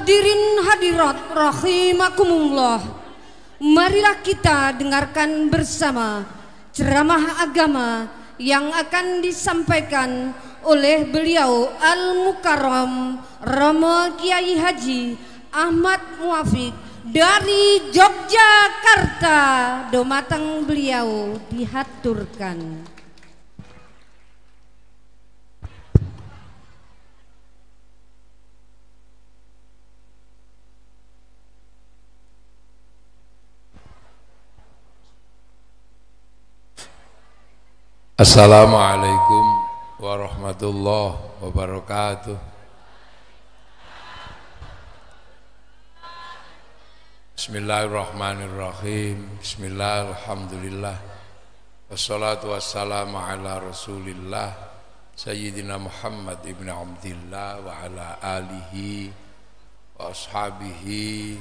Hadirin hadirat rahimakumullah, marilah kita dengarkan bersama ceramah agama yang akan disampaikan oleh beliau Al-Mukarram Romo Kiai Haji Ahmad Muafiq dari Yogyakarta. Dumateng beliau dihaturkan. Assalamualaikum warahmatullahi wabarakatuh. Bismillahirrahmanirrahim. Bismillahirrahmanirrahim. Wassalatu wassalamu ala rasulillah Sayyidina Muhammad ibn Abdillah wa ala alihi wa ashabihi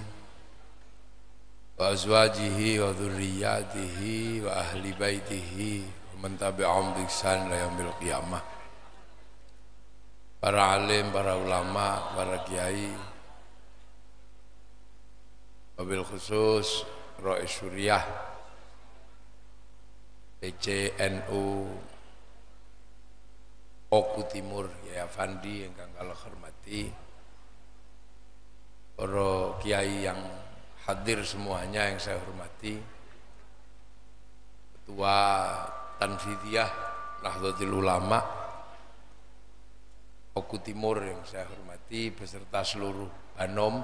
wa azwajihi wa dhurriyyatihi wa ahli baitihi man tabi'ahum bi ihsan ila yaumil qiyamah. Para alim, para ulama, para kiai, wabil khusus Rais Suriah PCNU Oku Timur Yaya Fandi ingkang kula hormati, para kiai yang hadir semuanya yang saya hormati, Ketua Tanfidiyah Nahdlatul Ulama Oku Timur yang saya hormati beserta seluruh Banom,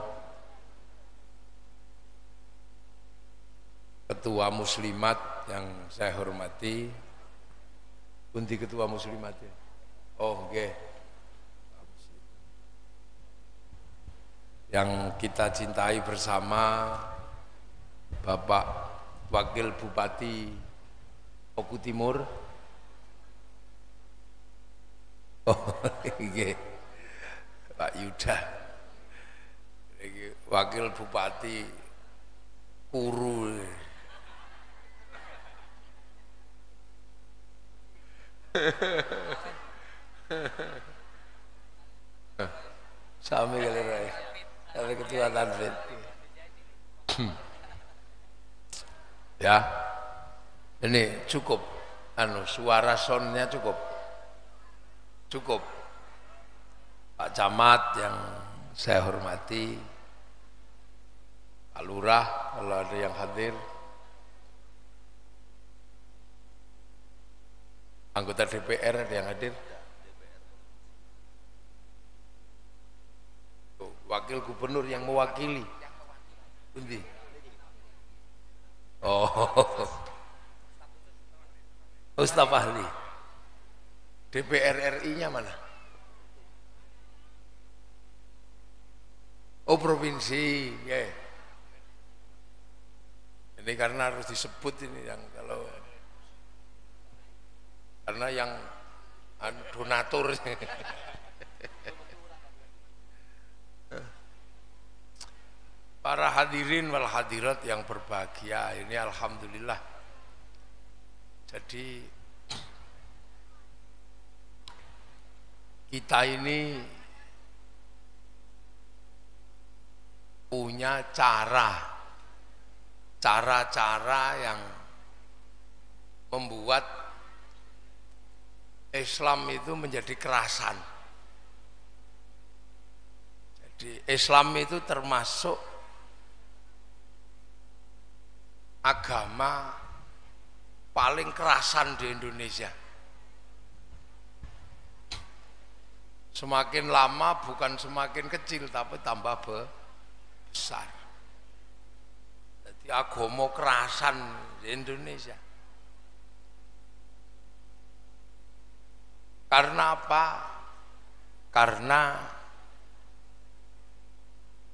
Ketua Muslimat yang saya hormati. Pundi Ketua Muslimat ya? Oh nggih. Yang kita cintai bersama Bapak Wakil Bupati Oku Timur. Oh, nggih. Pak Yuda. Wakil Bupati Kuru. Sami kali rai. Sampai Ketua Tanfid. Ya. Ini cukup, suara soundnya cukup, Pak Camat yang saya hormati, Pak Lurah kalau ada yang hadir, anggota DPR ada yang hadir, Wakil Gubernur yang mewakili, Ustaz Fahli, DPR RI-nya mana? Oh provinsi, ya. Ini karena harus disebut ini yang kalau karena yang donatur. Para hadirin wal hadirat yang berbahagia, ini alhamdulillah. Jadi kita ini punya cara-cara yang membuat Islam itu menjadi kerasan. Jadi Islam itu termasuk agama paling kerasan di Indonesia. Semakin lama bukan semakin kecil tapi tambah besar. Jadi agama kerasan di Indonesia. Karena apa? Karena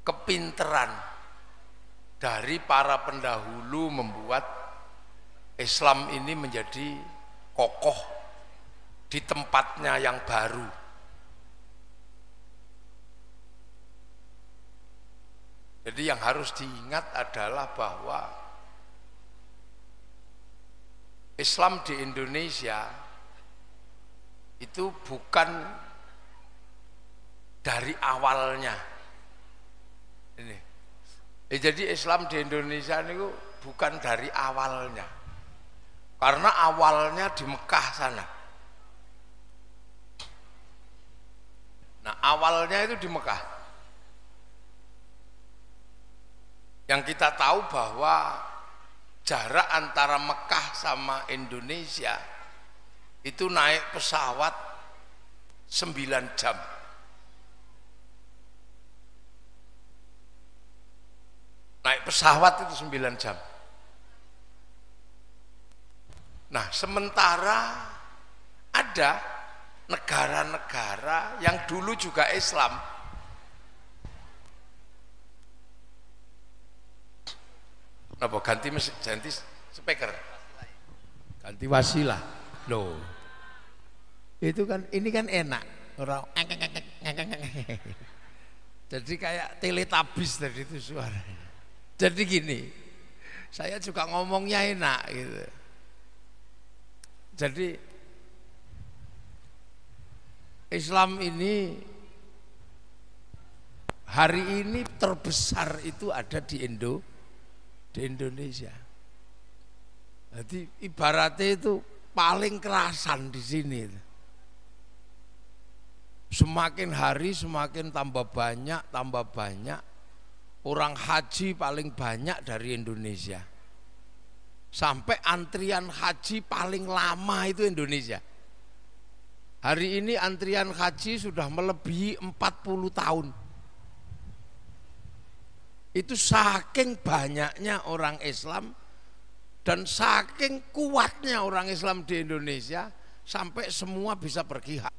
kepinteran dari para pendahulu membuat Islam ini menjadi kokoh di tempatnya yang baru. Jadi yang harus diingat adalah bahwa Islam di Indonesia itu bukan dari awalnya Ini. Jadi Islam di Indonesia ini bukan dari awalnya. Karena awalnya di Mekah sana. Nah, awalnya itu di Mekah. Yang kita tahu bahwa jarak antara Mekah sama Indonesia itu naik pesawat 9 jam. Naik pesawat itu 9 jam. Nah, sementara ada negara-negara yang dulu juga Islam. Apa ganti speaker? Ganti wasilah. Loh. Itu kan ini kan enak. Orang jadi kayak teletabis tadi itu suaranya. Jadi gini, saya juga ngomongnya enak gitu. Jadi Islam ini hari ini terbesar itu ada di Indonesia. Jadi ibaratnya itu paling kerasan di sini. Semakin hari semakin tambah banyak. Orang haji paling banyak dari Indonesia. Sampai antrian haji paling lama itu Indonesia. Hari ini antrian haji sudah melebihi 40 tahun. Itu saking banyaknya orang Islam dan saking kuatnya orang Islam di Indonesia sampai semua bisa pergi haji.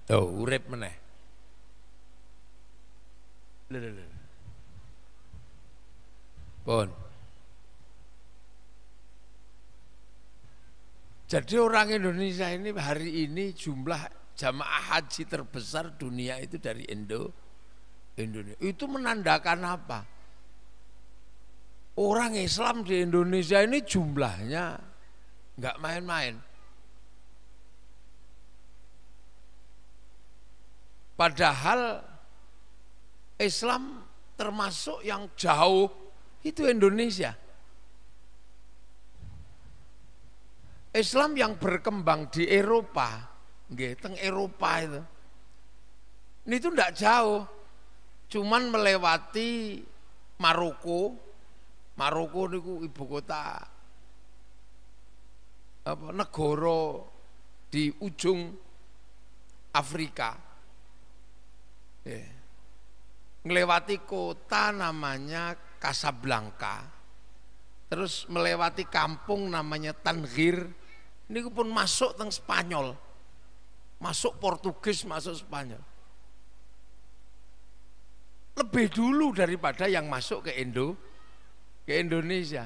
Oh, urip meneh. Pun. Jadi orang Indonesia ini hari ini jumlah jamaah haji terbesar dunia itu dari Indonesia. Itu menandakan apa? Orang Islam di Indonesia ini jumlahnya enggak main-main. Padahal Islam termasuk yang jauh itu Indonesia. Islam yang berkembang di Eropa, teng Eropa itu. Ini itu enggak jauh. Cuman melewati Maroko. Maroko niku ibu kota negara di ujung Afrika. Melewati kota namanya Casablanca, terus melewati kampung namanya Tangier. Ini pun masuk teng Spanyol, masuk Portugis, masuk Spanyol. Lebih dulu daripada yang masuk ke Indonesia.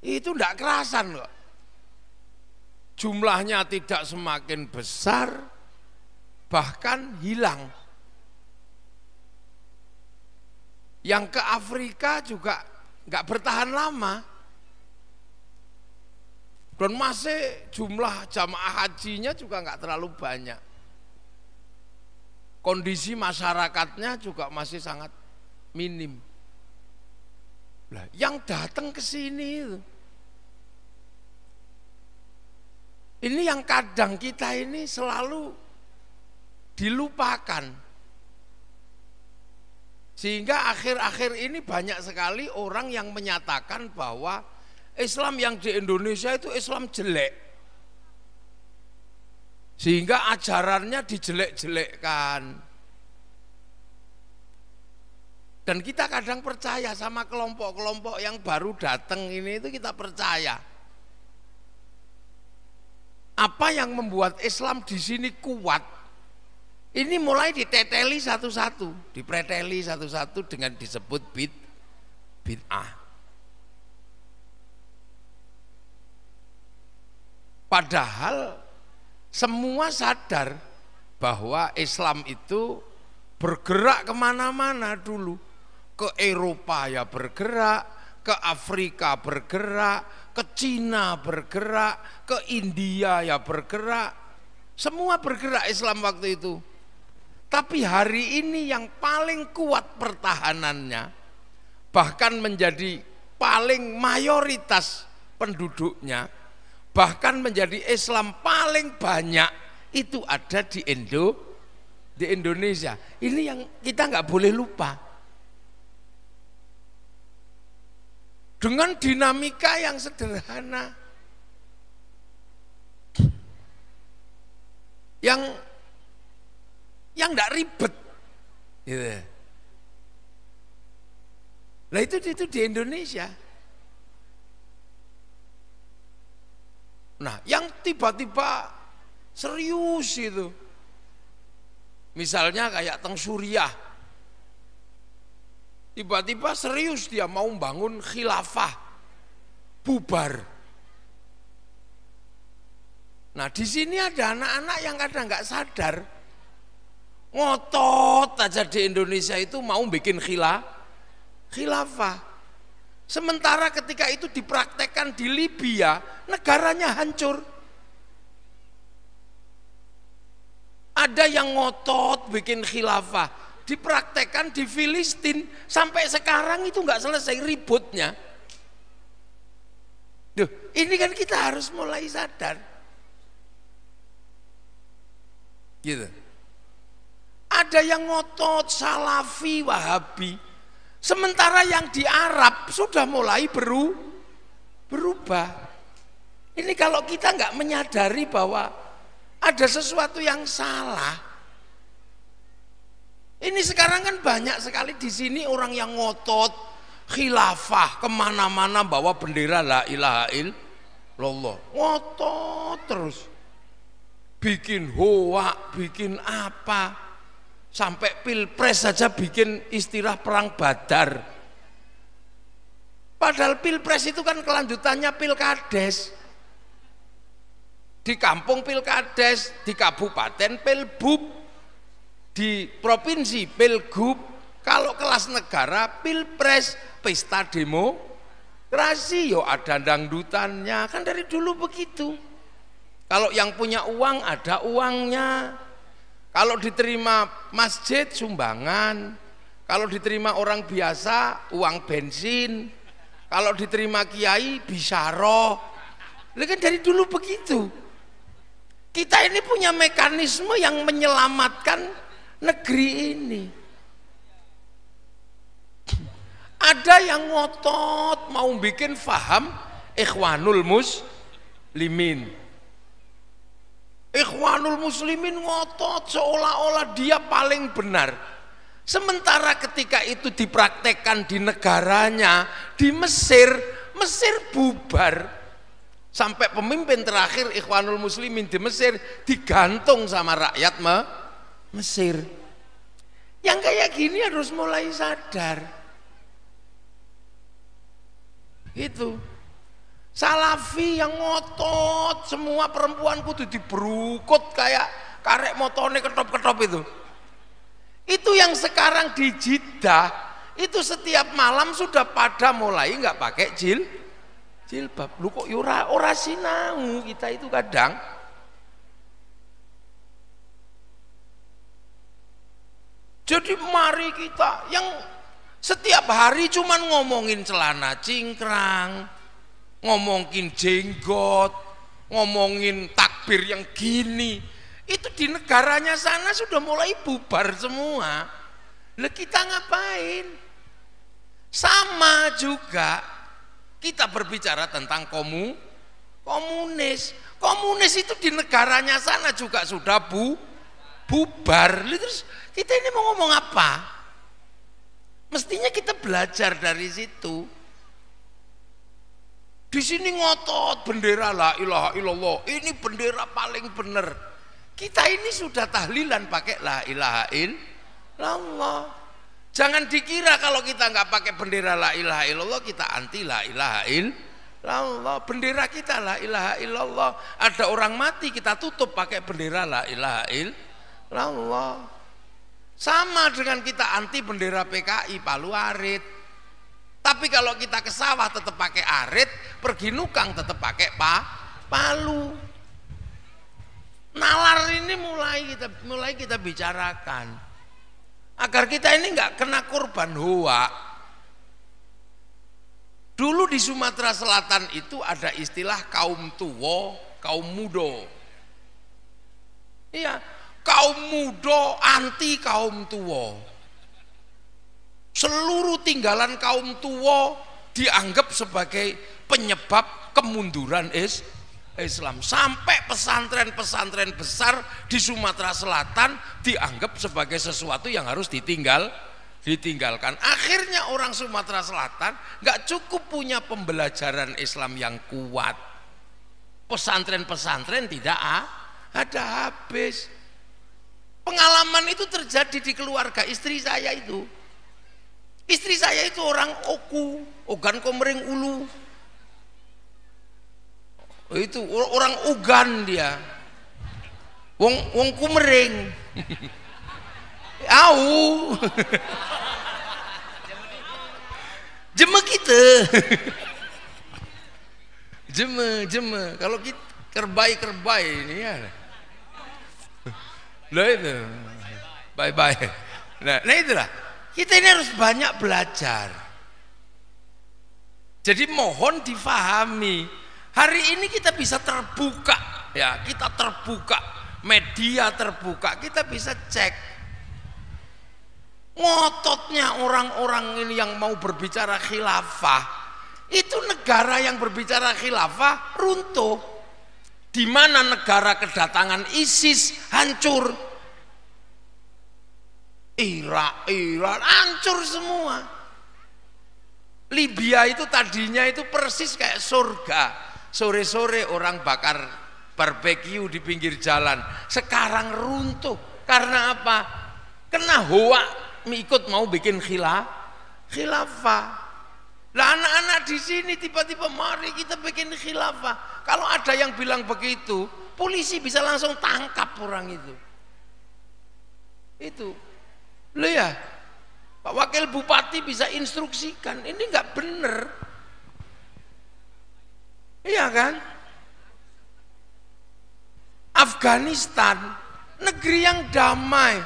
Itu enggak kerasan kok. Jumlahnya tidak semakin besar, bahkan hilang. Yang ke Afrika juga nggak bertahan lama, dan masih jumlah jamaah hajinya juga nggak terlalu banyak. Kondisi masyarakatnya juga masih sangat minim. Nah, yang datang ke sini itu, ini yang kadang kita ini selalu dilupakan. Sehingga akhir-akhir ini banyak sekali orang yang menyatakan bahwa Islam yang di Indonesia itu Islam jelek. Sehingga ajarannya dijelek-jelekkan. Dan kita kadang percaya sama kelompok-kelompok yang baru datang ini, itu kita percaya. Apa yang membuat Islam di sini kuat? Ini mulai diteteli satu-satu, dipreteli satu-satu dengan disebut bid'ah. Padahal semua sadar bahwa Islam itu bergerak kemana-mana dulu. Ke Eropa ya bergerak, ke Afrika bergerak, ke Cina bergerak, ke India ya bergerak, semua bergerak Islam waktu itu. Tapi hari ini yang paling kuat pertahanannya, bahkan menjadi paling mayoritas penduduknya, bahkan menjadi Islam paling banyak, itu ada di Indonesia. Ini yang kita nggak boleh lupa. Dengan dinamika yang sederhana, yang nggak ribet, gitu. Nah itu di Indonesia. Nah yang tiba-tiba serius itu, misalnya kayak teng Suriah, tiba-tiba serius dia mau bangun khilafah, bubar. Nah di sini ada anak-anak yang kadang nggak sadar, ngotot aja di Indonesia itu mau bikin khilafah. Sementara ketika itu dipraktekkan di Libya, negaranya hancur. Ada yang ngotot bikin khilafah, dipraktekkan di Filistin, sampai sekarang itu nggak selesai ributnya. Duh, ini kan kita harus mulai sadar, gitu. Ada yang ngotot Salafi Wahabi, sementara yang di Arab sudah mulai berubah. Ini kalau kita nggak menyadari bahwa ada sesuatu yang salah. Ini sekarang kan banyak sekali di sini orang yang ngotot khilafah, kemana-mana bawa bendera la ilaha illallah, ngotot terus, bikin hoak, bikin apa, sampai pilpres saja bikin istilah perang Badar. Padahal pilpres itu kan kelanjutannya pilkades. Di kampung pilkades, di kabupaten pilbub, di provinsi pilgub, kalau kelas negara pilpres, pesta demokrasi, yo ada dangdutannya, kan dari dulu begitu. Kalau yang punya uang ada uangnya, kalau diterima masjid sumbangan, kalau diterima orang biasa uang bensin, kalau diterima kiai bisyarah. Ini kan dari dulu begitu. Kita ini punya mekanisme yang menyelamatkan negeri ini. Ada yang ngotot mau bikin faham Ikhwanul Muslimin. Ikhwanul Muslimin ngotot seolah-olah dia paling benar. Sementara ketika itu dipraktekkan di negaranya, di Mesir, Mesir bubar. Sampai pemimpin terakhir Ikhwanul Muslimin di Mesir digantung sama rakyat Mesir. Yang kayak gini harus mulai sadar. Itu Salafi yang ngotot semua perempuan kudu diberukut kayak karek motone ketop-ketop itu. Itu yang sekarang di Jeddah itu setiap malam sudah pada mulai nggak pakai jilbab. Lu kok ora sinau kita itu kadang. Jadi mari kita yang setiap hari cuman ngomongin celana cingkrang, ngomongin jenggot, ngomongin takbir yang gini, itu di negaranya sana sudah mulai bubar semua. Lah kita ngapain? Sama juga kita berbicara tentang komunis. Komunis itu di negaranya sana juga sudah bubar. Terus kita ini mau ngomong apa? Mestinya kita belajar dari situ. Di sini ngotot bendera la ilaha illallah. Ini bendera paling benar. Kita ini sudah tahlilan pakai la ilaha illallah. Jangan dikira kalau kita nggak pakai bendera la ilaha illallah kita anti la ilaha illallah. Bendera kita la ilaha illallah. Ada orang mati kita tutup pakai bendera la ilaha illallah. Sama dengan kita anti bendera PKI Palu Arit. Tapi Tapi kalau kita ke sawah tetap pakai arit, pergi nukang tetap pakai palu. Nalar ini mulai kita bicarakan agar kita ini nggak kena korban hoa. Dulu di Sumatera Selatan itu ada istilah kaum tua, kaum muda. Iya, kaum muda anti kaum tua. Seluruh tinggalan kaum tua dianggap sebagai penyebab kemunduran Islam. Sampai pesantren-pesantren besar di Sumatera Selatan dianggap sebagai sesuatu yang harus ditinggalkan. Akhirnya orang Sumatera Selatan nggak cukup punya pembelajaran Islam yang kuat. Pesantren-pesantren tidak ada habis. Pengalaman itu terjadi di keluarga istri saya itu. Istri saya itu orang Ogan Komering Ulu. Itu orang Ugan dia. Wong Kumering. Au. Jeme kita. Jeme. Kalau kita kerbai ini ya. Lah itu. Bye. Nah itulah. Kita ini harus banyak belajar. Jadi mohon difahami. Hari ini kita bisa terbuka, ya, kita terbuka, media terbuka, kita bisa cek. Ngototnya orang-orang ini yang mau berbicara khilafah, itu negara yang berbicara khilafah runtuh. Di mana negara kedatangan ISIS hancur. Irak hancur semua. Libya itu tadinya itu persis kayak surga. Sore-sore orang bakar barbeque di pinggir jalan. Sekarang runtuh. Karena apa? Kena hoa ikut mau bikin khilafah. Lah anak-anak di sini tiba-tiba mari kita bikin khilafah. Kalau ada yang bilang begitu, polisi bisa langsung tangkap orang itu. Itu. Loh ya, Pak Wakil Bupati bisa instruksikan, ini nggak bener, iya kan? Afghanistan, negeri yang damai,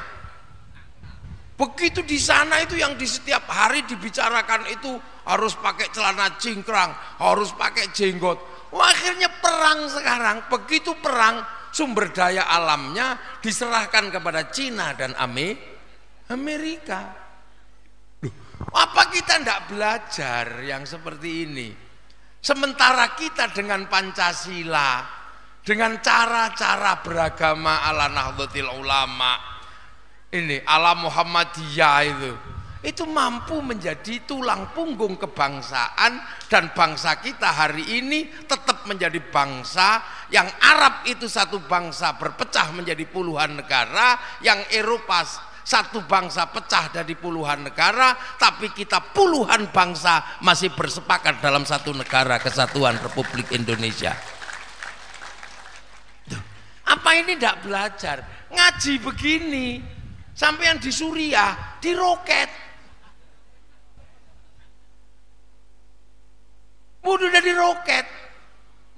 begitu di sana itu yang di setiap hari dibicarakan itu harus pakai celana cingkrang, harus pakai jenggot. Wah, akhirnya perang sekarang, begitu perang sumber daya alamnya diserahkan kepada Cina dan Amerika. Loh, apa kita tidak belajar yang seperti ini? Sementara kita dengan Pancasila, dengan cara-cara beragama ala Nahdlatul Ulama, ini ala Muhammadiyah itu mampu menjadi tulang punggung kebangsaan, dan bangsa kita hari ini tetap menjadi bangsa yang Arab itu satu bangsa berpecah menjadi puluhan negara, yang Eropa satu bangsa pecah dari puluhan negara, tapi kita puluhan bangsa masih bersepakat dalam satu negara kesatuan Republik Indonesia. Apa ini tidak belajar? Ngaji begini, sampai yang di Suriah diroket, mudah dari roket,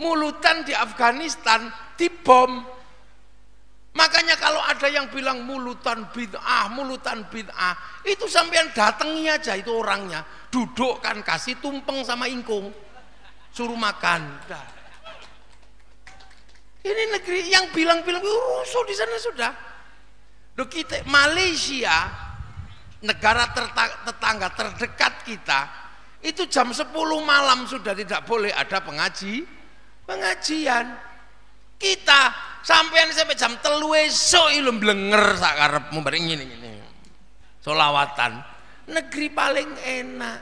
mulutan di Afghanistan dibom. Makanya kalau ada yang bilang mulutan bid'ah, itu sampean datangi aja itu orangnya, dudukkan, kasih tumpeng sama ingkung, suruh makan. Dah. Ini negeri yang bilang-bilang rusuh di sana sudah. Loh, kita Malaysia, negara tetangga terdekat kita, itu jam 10 malam sudah tidak boleh ada pengajian. Kita sampai jam 3 esuk ilmu blenger sak karepmu bareng ngene. Solawatan. Negeri paling enak.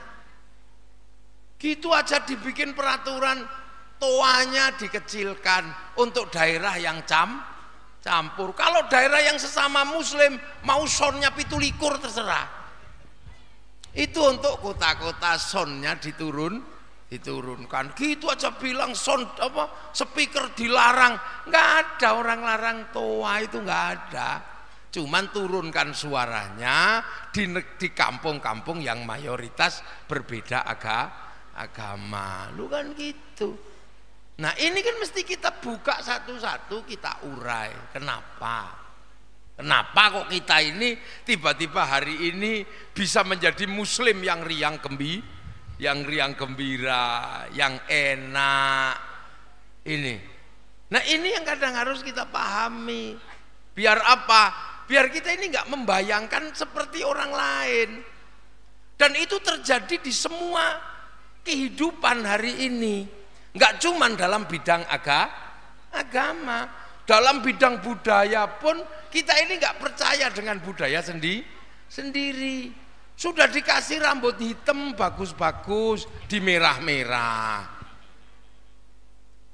Gitu aja dibikin peraturan, toanya dikecilkan untuk daerah yang campur. Kalau daerah yang sesama muslim mau sonnya 17 terserah. Itu untuk kota-kota sonnya diturunkan. Gitu aja bilang speaker dilarang, nggak ada orang larang toa itu, nggak ada. cuman turunkan suaranya di kampung-kampung yang mayoritas berbeda agama. Lu kan gitu. Nah ini kan mesti kita buka satu-satu, kita urai. Kenapa kok kita ini tiba-tiba hari ini bisa menjadi muslim yang riang gembira, yang enak ini. Nah ini yang kadang harus kita pahami. Biar apa? Biar kita ini nggak membayangkan seperti orang lain. Dan itu terjadi di semua kehidupan hari ini. Nggak cuma dalam bidang agama, dalam bidang budaya pun kita ini nggak percaya dengan budaya sendiri. Sudah dikasih rambut hitam bagus-bagus, di merah-merah.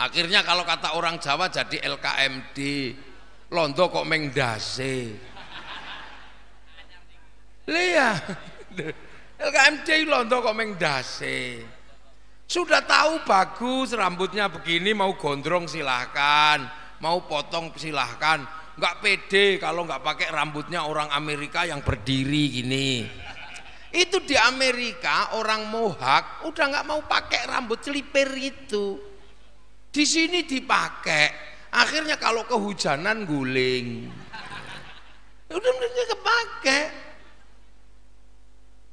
Akhirnya kalau kata orang Jawa jadi LKMD, londo kok mengdase. Lihat, LKMD londo kok mengdase. Sudah tahu bagus rambutnya begini, mau gondrong silahkan, mau potong silahkan. Nggak pede kalau nggak pakai rambutnya orang Amerika yang berdiri gini. Itu di Amerika orang Mohawk udah nggak mau pakai rambut celipir itu. Di sini dipakai. Akhirnya kalau kehujanan guling. Udah nggak kepake.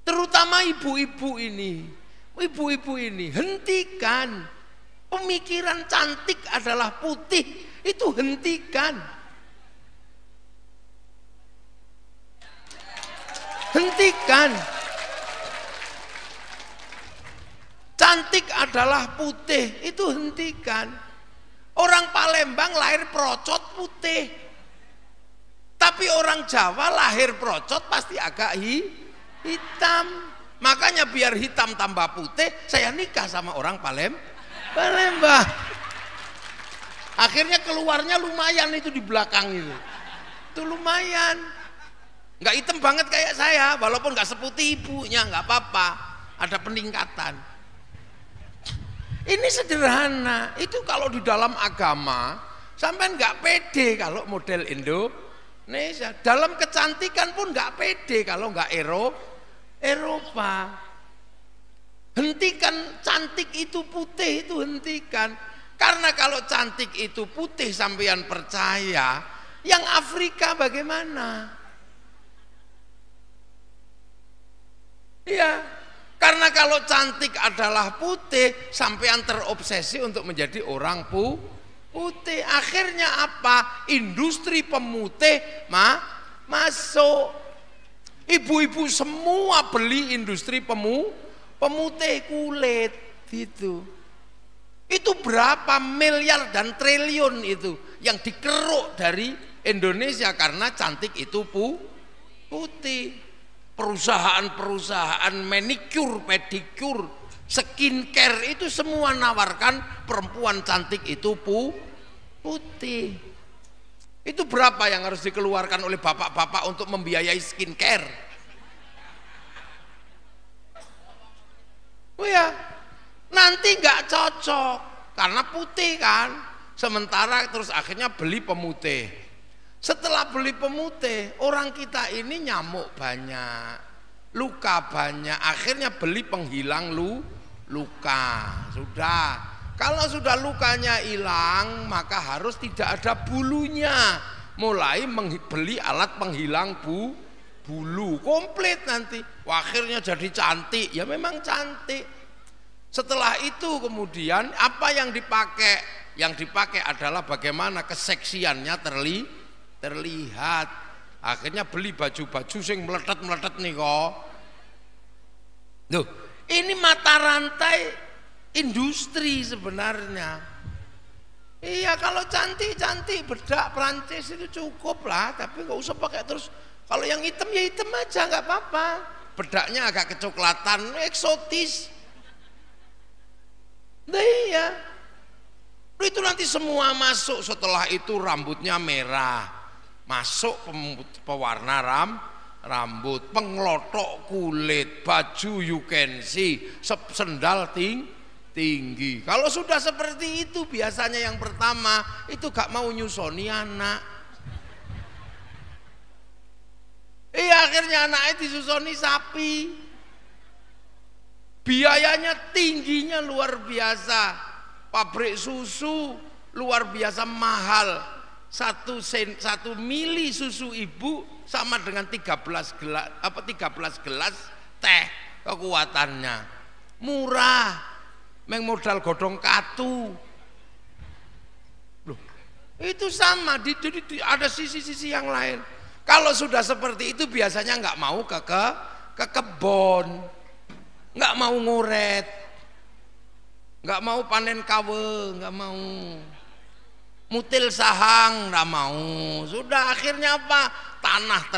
Terutama ibu-ibu ini. Ibu-ibu ini hentikan. Pemikiran cantik adalah putih, itu hentikan. Hentikan. Cantik adalah putih, itu hentikan. Orang Palembang lahir procot putih. Tapi orang Jawa lahir procot pasti agak hitam. Makanya biar hitam tambah putih, saya nikah sama orang Palembang. Akhirnya keluarnya lumayan itu di belakang itu. Itu lumayan. Nggak hitam banget kayak saya, walaupun nggak seputih ibunya, nggak apa-apa. Ada peningkatan. Ini sederhana. Itu kalau di dalam agama, sampai nggak pede kalau model Indonesia. Dalam kecantikan pun nggak pede kalau nggak Eropa. Hentikan cantik itu putih, itu hentikan. Karena kalau cantik itu putih sampean percaya, yang Afrika bagaimana? Iya, karena kalau cantik adalah putih, sampean terobsesi untuk menjadi orang putih. Akhirnya apa? Industri pemutih masuk. Ibu-ibu semua beli industri pemutih kulit gitu. Itu berapa miliar dan triliun itu yang dikeruk dari Indonesia karena cantik itu putih. Perusahaan-perusahaan manicure, pedicure, skincare itu semua nawarkan perempuan cantik itu putih. Itu berapa yang harus dikeluarkan oleh bapak-bapak untuk membiayai skincare? Oh ya, nanti nggak cocok karena putih kan. Sementara terus akhirnya beli pemutih. Setelah beli pemutih, orang kita ini nyamuk banyak, luka banyak. Akhirnya beli penghilang luka. Sudah. Kalau sudah lukanya hilang, maka harus tidak ada bulunya. Mulai beli alat penghilang bulu. Komplit nanti. Wah, akhirnya jadi cantik. Ya memang cantik. Setelah itu kemudian apa yang dipakai? Yang dipakai adalah bagaimana keseksiannya terlihat. Akhirnya beli baju-baju sing meletet-meletet nih kok. Loh, ini mata rantai industri sebenarnya. Iya, kalau cantik-cantik bedak Prancis itu cukup lah, tapi nggak usah pakai terus. Kalau yang hitam ya hitam aja, nggak apa-apa. Bedaknya agak kecoklatan, eksotis. Nah iya. Itu nanti semua masuk. Setelah itu rambutnya merah, masuk pewarna rambut, penglotok kulit, baju you can see, sendal tinggi. Kalau sudah seperti itu biasanya yang pertama itu gak mau nyusoni anak. Akhirnya anaknya disusoni sapi. Biayanya tingginya luar biasa. Pabrik susu luar biasa mahal. 1 mili susu ibu sama dengan 13 gelas teh kekuatannya. Murah. Meng modal godong katu. Loh, itu sama ada sisi-sisi yang lain. Kalau sudah seperti itu biasanya nggak mau ke kebon, nggak mau ngoret, nggak mau panen kawe, nggak mau mutil sahang, nggak mau. Sudah akhirnya apa? Tanah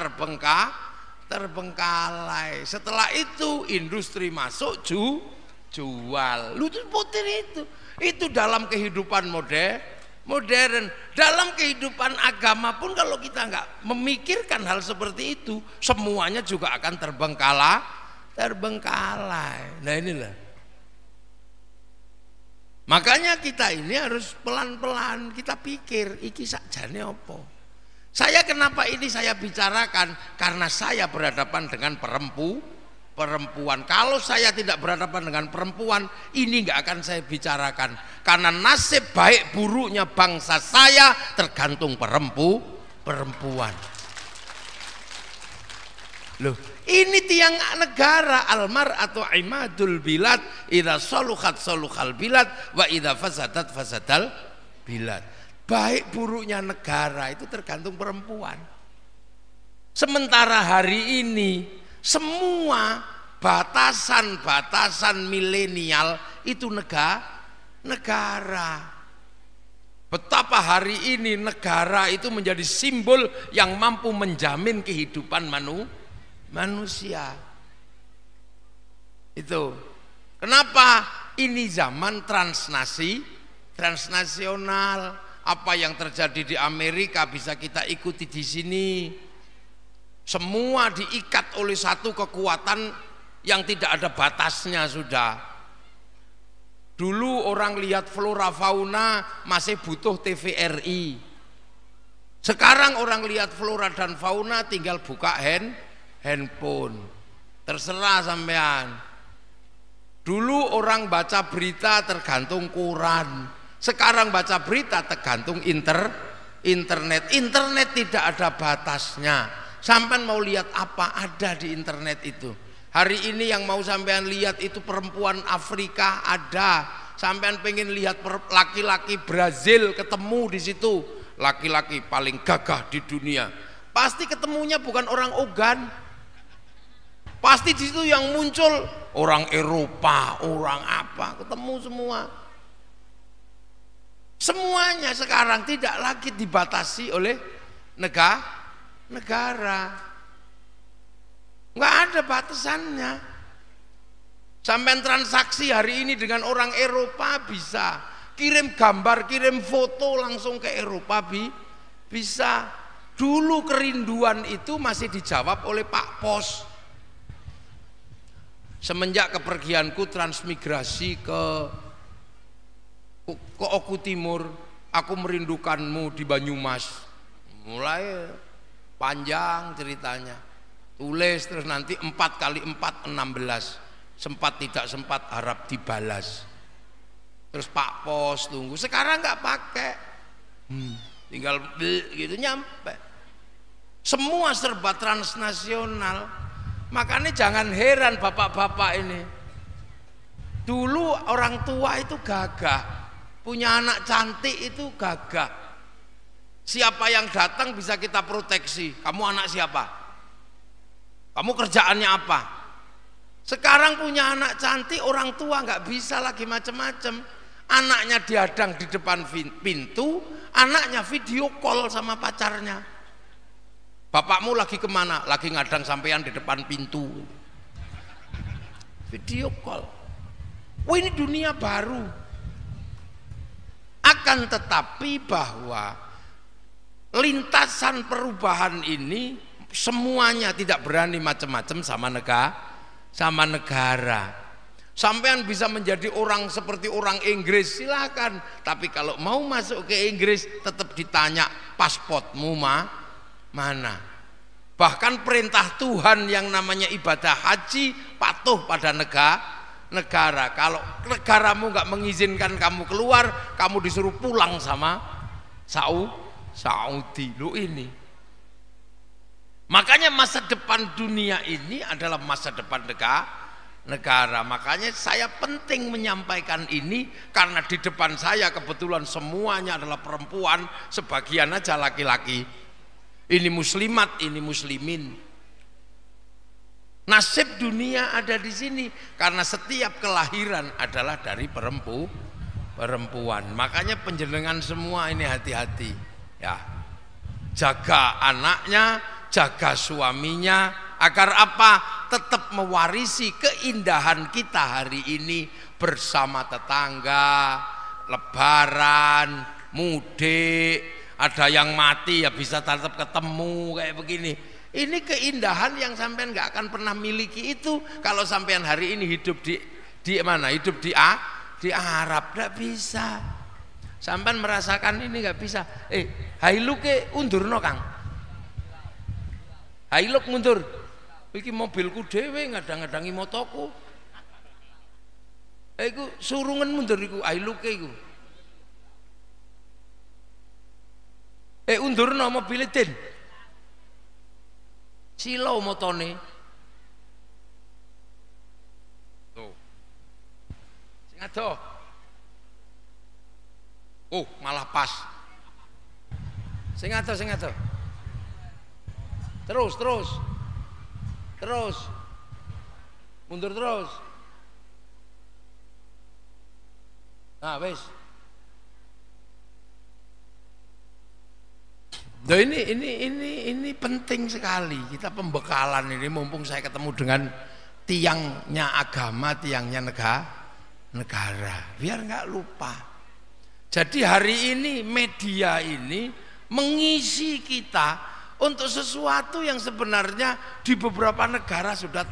terbengkalai. Setelah itu industri masuk jual. Lu tuh potir itu dalam kehidupan modern. Dalam kehidupan agama pun kalau kita nggak memikirkan hal seperti itu, semuanya juga akan terbengkalai. Nah inilah. Makanya kita ini harus pelan-pelan kita pikir iki sakjane apa. Saya kenapa ini saya bicarakan? Karena saya berhadapan dengan perempuan. Kalau saya tidak berhadapan dengan perempuan, ini nggak akan saya bicarakan. Karena nasib baik buruknya bangsa saya tergantung perempuan. Loh, ini tiang negara. Almar atau imadul bilad, idza saluhat saluhal bilad, wa idza fasadat fasadal bilad. Baik buruknya negara itu tergantung perempuan. Sementara hari ini semua batasan milenial itu negara. Betapa hari ini negara itu menjadi simbol yang mampu menjamin kehidupan manusia. Itu kenapa ini zaman transnasional. Apa yang terjadi di Amerika bisa kita ikuti di sini. Semua diikat oleh satu kekuatan yang tidak ada batasnya sudah. Dulu orang lihat flora fauna masih butuh TVRI. Sekarang orang lihat flora dan fauna tinggal buka handphone. Terserah sampean. Dulu orang baca berita tergantung koran. Sekarang baca berita tergantung internet. Internet tidak ada batasnya. Sampean mau lihat apa ada di internet itu. Hari ini yang mau sampean lihat itu perempuan Afrika ada. Sampean pengen lihat laki-laki Brazil ketemu di situ. Laki-laki paling gagah di dunia. Pasti ketemunya bukan orang Ogan. Pasti di situ yang muncul orang Eropa, orang apa, ketemu semua. Semuanya sekarang tidak lagi dibatasi oleh negara. Nggak ada batasannya. Sampai transaksi hari ini dengan orang Eropa bisa. Kirim gambar, kirim foto langsung ke Eropa bisa. Dulu kerinduan itu masih dijawab oleh Pak Pos. Semenjak kepergianku transmigrasi ke Oku Timur, aku merindukanmu di Banyumas. Mulai panjang ceritanya. Tulis terus nanti 4 kali 4 16. Sempat tidak sempat harap dibalas. Terus Pak Pos tunggu. Sekarang nggak pakai. Tinggal gitu nyampe. Semua serba transnasional. Makanya jangan heran bapak-bapak ini. Dulu orang tua itu gagah. Punya anak cantik itu gagah. Siapa yang datang bisa kita proteksi. Kamu anak siapa? Kamu kerjaannya apa? Sekarang punya anak cantik, orang tua nggak bisa lagi macam-macam. Anaknya dihadang di depan pintu, anaknya video call sama pacarnya. Bapakmu lagi kemana? Lagi ngadang sampean di depan pintu. Video call. Wah, ini dunia baru. Akan tetapi bahwa lintasan perubahan ini semuanya tidak berani macam-macam sama negara. Sampean bisa menjadi orang seperti orang Inggris silakan, tapi kalau mau masuk ke Inggris tetap ditanya pasportmu mana. Bahkan perintah Tuhan yang namanya ibadah haji patuh pada negara. Kalau negaramu nggak mengizinkan kamu keluar, kamu disuruh pulang sama Saudi. Lu ini. Makanya masa depan dunia ini adalah masa depan negara. Makanya saya penting menyampaikan ini karena di depan saya kebetulan semuanya adalah perempuan, sebagian aja laki-laki. Ini muslimat, ini muslimin. Nasib dunia ada di sini karena setiap kelahiran adalah dari perempuan. Makanya penjenengan semua ini hati-hati, ya. Jaga anaknya, jaga suaminya, agar apa? Tetap mewarisi keindahan kita hari ini bersama tetangga, lebaran, mudik. Ada yang mati ya bisa tetap ketemu kayak begini. Ini keindahan yang sampean nggak akan pernah miliki itu kalau sampean hari ini hidup di mana? Hidup di Arab, nggak bisa. Sampean merasakan ini nggak bisa. Hailuke undurno Kang. Hailuk mundur. Iki mobilku dhewe ngadang-ngadangi motoku. Iku surungan mundur iku hailuke iku. Undurno mobil Den. Silau motone. Tuh. Sing adoh. Oh, malah pas. Sing adoh. Terus. Mundur terus. Nah, wes. Nah, ini penting sekali kita pembekalan ini mumpung saya ketemu dengan tiangnya agama, tiangnya negara, biar nggak lupa. Jadi hari ini media ini mengisi kita untuk sesuatu yang sebenarnya di beberapa negara sudah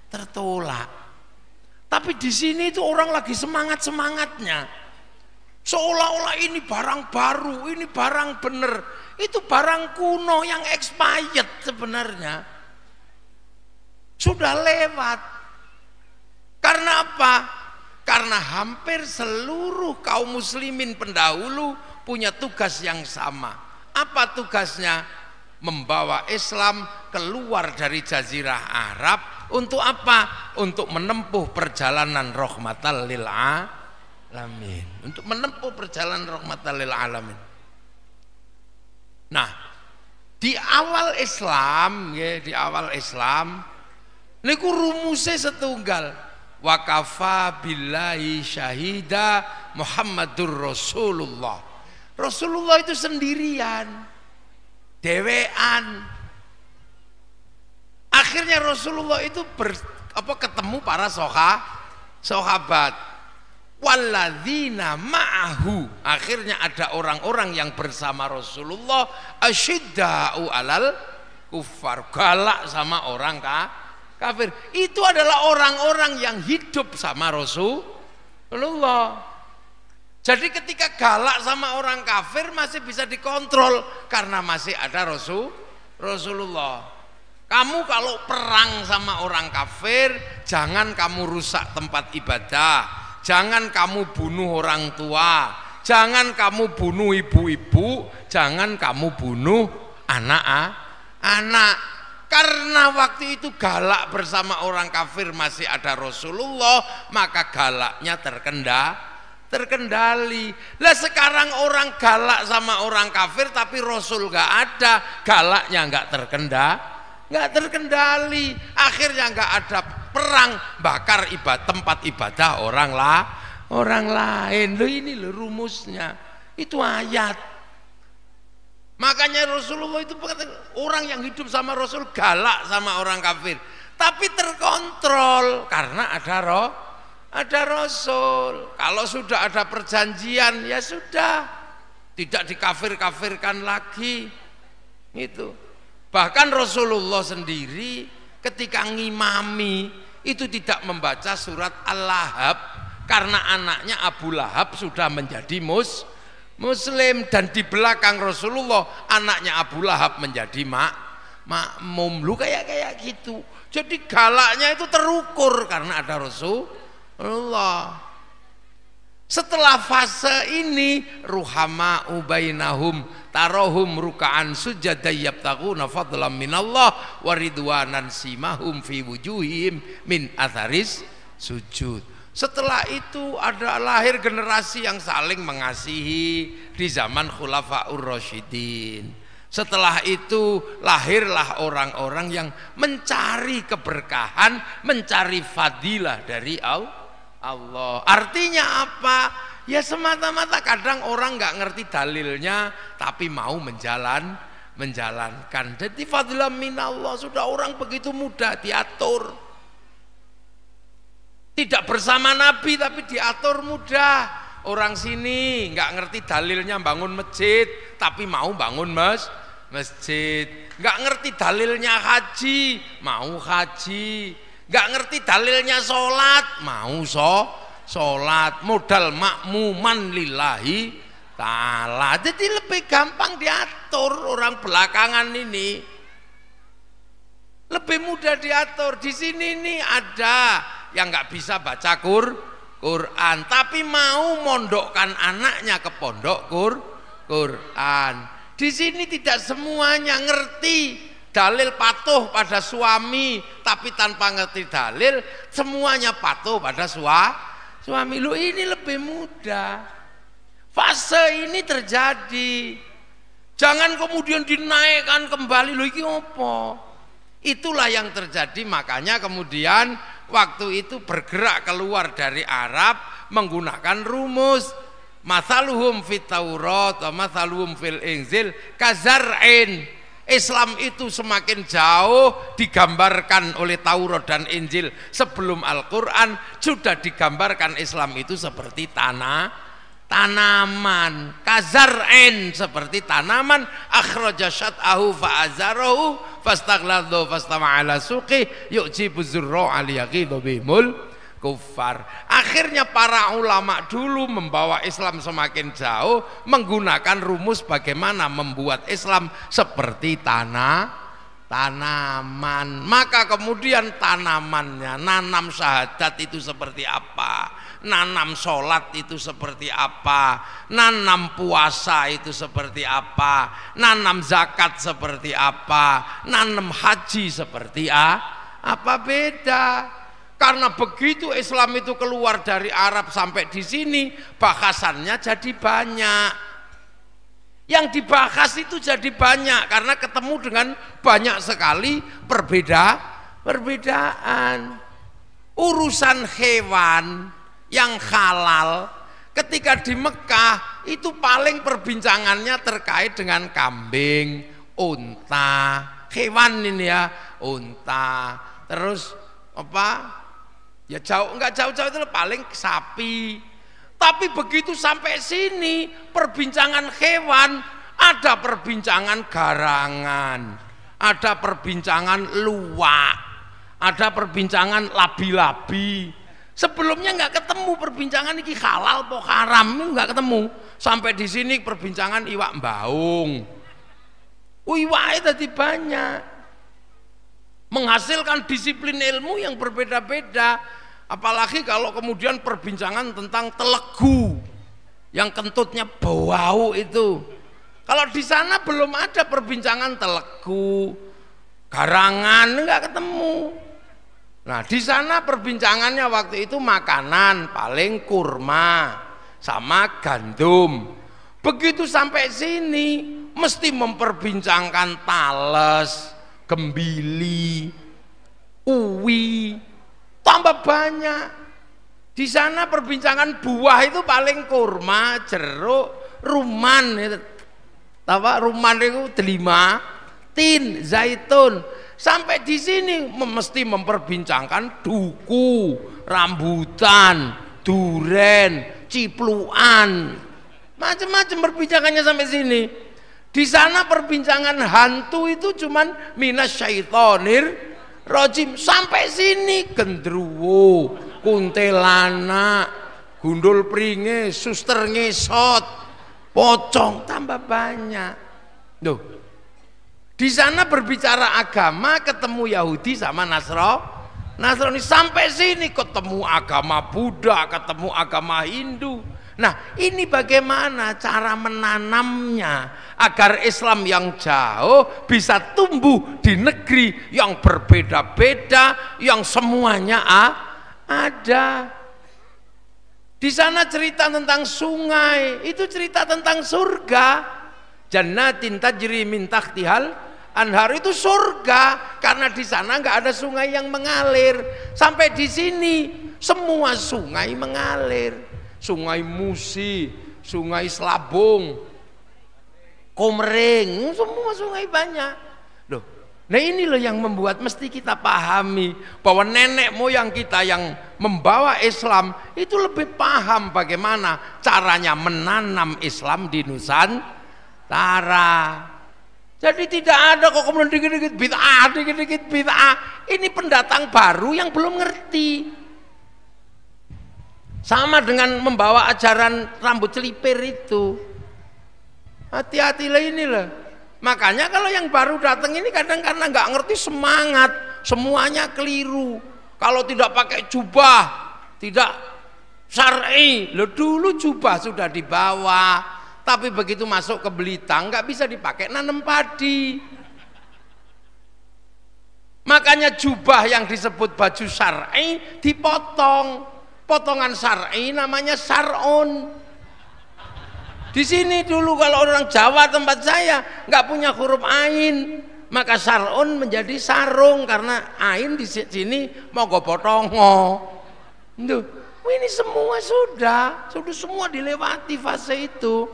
tertolak. Tapi di sini itu orang lagi semangat-semangatnya. Seolah-olah ini barang baru, ini barang bener. Itu barang kuno yang expired sebenarnya. Sudah lewat. Karena apa? Karena hampir seluruh kaum muslimin pendahulu punya tugas yang sama. Apa tugasnya? Membawa Islam keluar dari jazirah Arab untuk apa? Untuk menempuh perjalanan rahmatan lil alamin. Untuk menempuh perjalanan rahmatan lil alamin. Nah, di awal Islam, ya, di awal Islam niku rumusnya setunggal. Wa kafa billahi syahida Muhammadur Rasulullah. Rasulullah itu sendirian, dewean. Akhirnya Rasulullah itu ketemu para sahabat. Walladzina ma'ahu, akhirnya ada orang-orang yang bersama Rasulullah asyidda'u alal kufar, galak sama orang kafir. Itu adalah orang-orang yang hidup sama Rasulullah. Jadi ketika galak sama orang kafir masih bisa dikontrol karena masih ada Rasulullah. Kamu kalau perang sama orang kafir, jangan kamu rusak tempat ibadah. Jangan kamu bunuh orang tua, jangan kamu bunuh ibu-ibu, jangan kamu bunuh anak-anak. Karena waktu itu galak bersama orang kafir masih ada Rasulullah, maka galaknya terkendali. Lah sekarang orang galak sama orang kafir tapi Rasul gak ada, galaknya gak terkendali. Akhirnya gak ada perang, bakar tempat ibadah orang lain. Loh, ini loh rumusnya, itu ayat. Makanya Rasulullah itu orang yang hidup sama Rasul galak sama orang kafir, tapi terkontrol karena ada Rasul. Kalau sudah ada perjanjian ya sudah, tidak dikafir-kafirkan lagi. Itu bahkan Rasulullah sendiri ketika ngimami itu tidak membaca surat Al-Lahab karena anaknya Abu Lahab sudah menjadi muslim, dan di belakang Rasulullah anaknya Abu Lahab menjadi makmum. Lu kayak gitu. Jadi galaknya itu terukur karena ada Rasulullah. Setelah fase ini ruhama ubainahum tarohum ruka'an sujada yabtaguna fadlan minallah wa ridwanan simahum fi wujuhim min atharis sujud. Setelah itu ada lahir generasi yang saling mengasihi di zaman Khulafaur Rasyidin. Setelah itu lahirlah orang-orang yang mencari keberkahan, mencari fadilah dari Allah. Artinya apa? Ya semata-mata kadang orang nggak ngerti dalilnya tapi mau menjalankan. Jadi fadilah minallah, sudah orang begitu mudah diatur. Tidak bersama Nabi tapi diatur mudah. Orang sini nggak ngerti dalilnya bangun masjid tapi mau bangun masjid. Nggak ngerti dalilnya haji, mau haji. Nggak ngerti dalilnya sholat, mau sholat. Modal makmuman lillahi ta'ala. Jadi lebih gampang diatur. Orang belakangan ini lebih mudah diatur. Di sini nih ada yang nggak bisa baca Quran tapi mau mondokkan anaknya ke pondok Quran. Di sini tidak semuanya ngerti dalil patuh pada suami tapi tanpa ngerti dalil semuanya patuh pada suami. Lu ini lebih mudah. Fase ini terjadi. Jangan kemudian dinaikkan kembali. Lu iki apa? Itulah yang terjadi. Makanya kemudian waktu itu bergerak keluar dari Arab menggunakan rumus mathaluhum fit Taurat wa mathaluhum fil Injil kazar'in. Islam itu semakin jauh digambarkan oleh Taurat dan Injil sebelum Al-Quran sudah digambarkan Islam itu seperti tanaman kazar'in, seperti tanaman akhraja syat'ahu fa'azarahu fastaghladu fastama'ala suqih yu'jibu zurra'a liyaghidha bihimul kufar. Akhirnya para ulama dulu membawa Islam semakin jauh menggunakan rumus bagaimana membuat Islam seperti tanaman. Maka kemudian tanamannya, nanam syahadat itu seperti apa, nanam sholat itu seperti apa, nanam puasa itu seperti apa, nanam zakat seperti apa, nanam haji seperti apa, beda. Karena begitu Islam itu keluar dari Arab sampai di sini, bahasannya jadi banyak. Yang dibahas itu jadi banyak karena ketemu dengan banyak sekali perbedaan. Urusan hewan yang halal ketika di Mekah itu paling perbincangannya terkait dengan kambing, unta, hewan ini ya, unta. Terus apa? Ya enggak jauh-jauh itu paling sapi. Tapi begitu sampai sini perbincangan hewan, ada perbincangan garangan, ada perbincangan luwak, ada perbincangan labi-labi. Sebelumnya nggak ketemu perbincangan ini halal atau haram, nggak ketemu. Sampai di sini perbincangan iwak baung. Iwak tadi banyak, menghasilkan disiplin ilmu yang berbeda-beda. Apalagi kalau kemudian perbincangan tentang telegu yang kentutnya bau itu. Kalau di sana belum ada perbincangan telegu, garangan, nggak ketemu. Nah di sana perbincangannya waktu itu makanan paling kurma sama gandum. Begitu sampai sini mesti memperbincangkan tales, gembili, uwi, tambah banyak. Di sana perbincangan buah itu paling kurma, jeruk, rumman. Rumman itu delima, tin, zaitun. Sampai di sini mesti memperbincangkan duku, rambutan, duren, cipluan, macam-macam perbincangannya sampai sini. Di sana perbincangan hantu itu cuman minasyaitonir rajim. Sampai sini gendruwo, kuntilanak, gundul pringe, suster ngesot, pocong, tambah banyak. Loh, Di sana berbicara agama, ketemu Yahudi sama Nasrani. Sampai sini ketemu agama Buddha, ketemu agama Hindu. Nah, ini bagaimana cara menanamnya agar Islam yang jauh bisa tumbuh di negeri yang berbeda-beda, yang semuanya ada. Di sana cerita tentang sungai, itu cerita tentang surga. Jannatin tajri min tahtihal anhar, itu surga, karena di sana nggak ada sungai yang mengalir. Sampai di sini semua sungai mengalir. Sungai Musi, Sungai Selabung, Komering, semua sungai banyak. Loh, nah ini loh yang membuat mesti kita pahami bahwa nenek moyang kita yang membawa Islam itu lebih paham bagaimana caranya menanam Islam di Nusantara. Jadi tidak ada kok kemudian dikit-dikit bid'ah. Ini pendatang baru yang belum ngerti. Sama dengan membawa ajaran rambut celipir itu. Hati-hatilah inilah. Makanya kalau yang baru datang ini kadang karena nggak ngerti semangat, semuanya keliru. Kalau tidak pakai jubah, tidak syar'i. Loh, dulu jubah sudah dibawa, tapi begitu masuk ke Belitang nggak bisa dipakai nanam padi. Makanya jubah yang disebut baju syar'i dipotong. Potongan syar'i namanya sar'un. Di sini dulu kalau orang Jawa tempat saya nggak punya huruf ain, maka sar'un menjadi sarung karena ain di sini mau potongo. Tuh, ini semua sudah semua dilewati fase itu.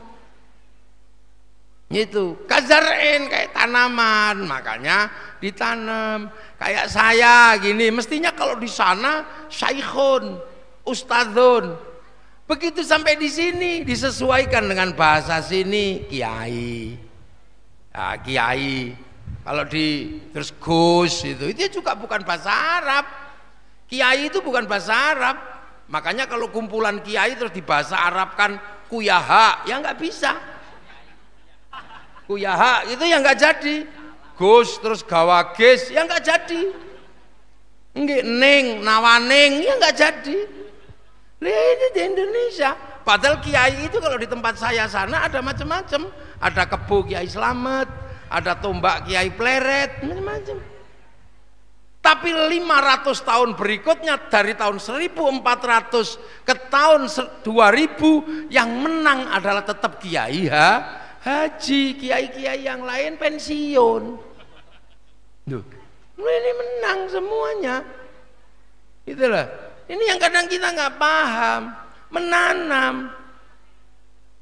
Itu kazar'in, kayak tanaman, makanya ditanam. Kayak saya gini, mestinya kalau di sana syaikhun, ustadzun. Begitu sampai di sini disesuaikan dengan bahasa sini kiai. Nah, kiai. Kalau terus Gus itu juga bukan bahasa Arab. Kiai itu bukan bahasa Arab. Makanya kalau kumpulan kiai terus dibahasa Arabkan kuyaha, ya nggak bisa. Kuyaha itu yang nggak jadi. Gus terus gawages, ya nggak jadi. Nggih ning nawaning, ya nggak jadi. Ini di Indonesia. Padahal kiai itu kalau di tempat saya sana ada macam-macam. Ada kebo Kiai Slamet, ada tombak Kiai Pleret, macam-macam. Tapi 500 tahun berikutnya, dari tahun 1400 ke tahun 2000, yang menang adalah tetap kiai haji. Kiai-kiai yang lain pensiun. Duh, ini menang semuanya. Itulah. Ini yang kadang kita nggak paham, menanam.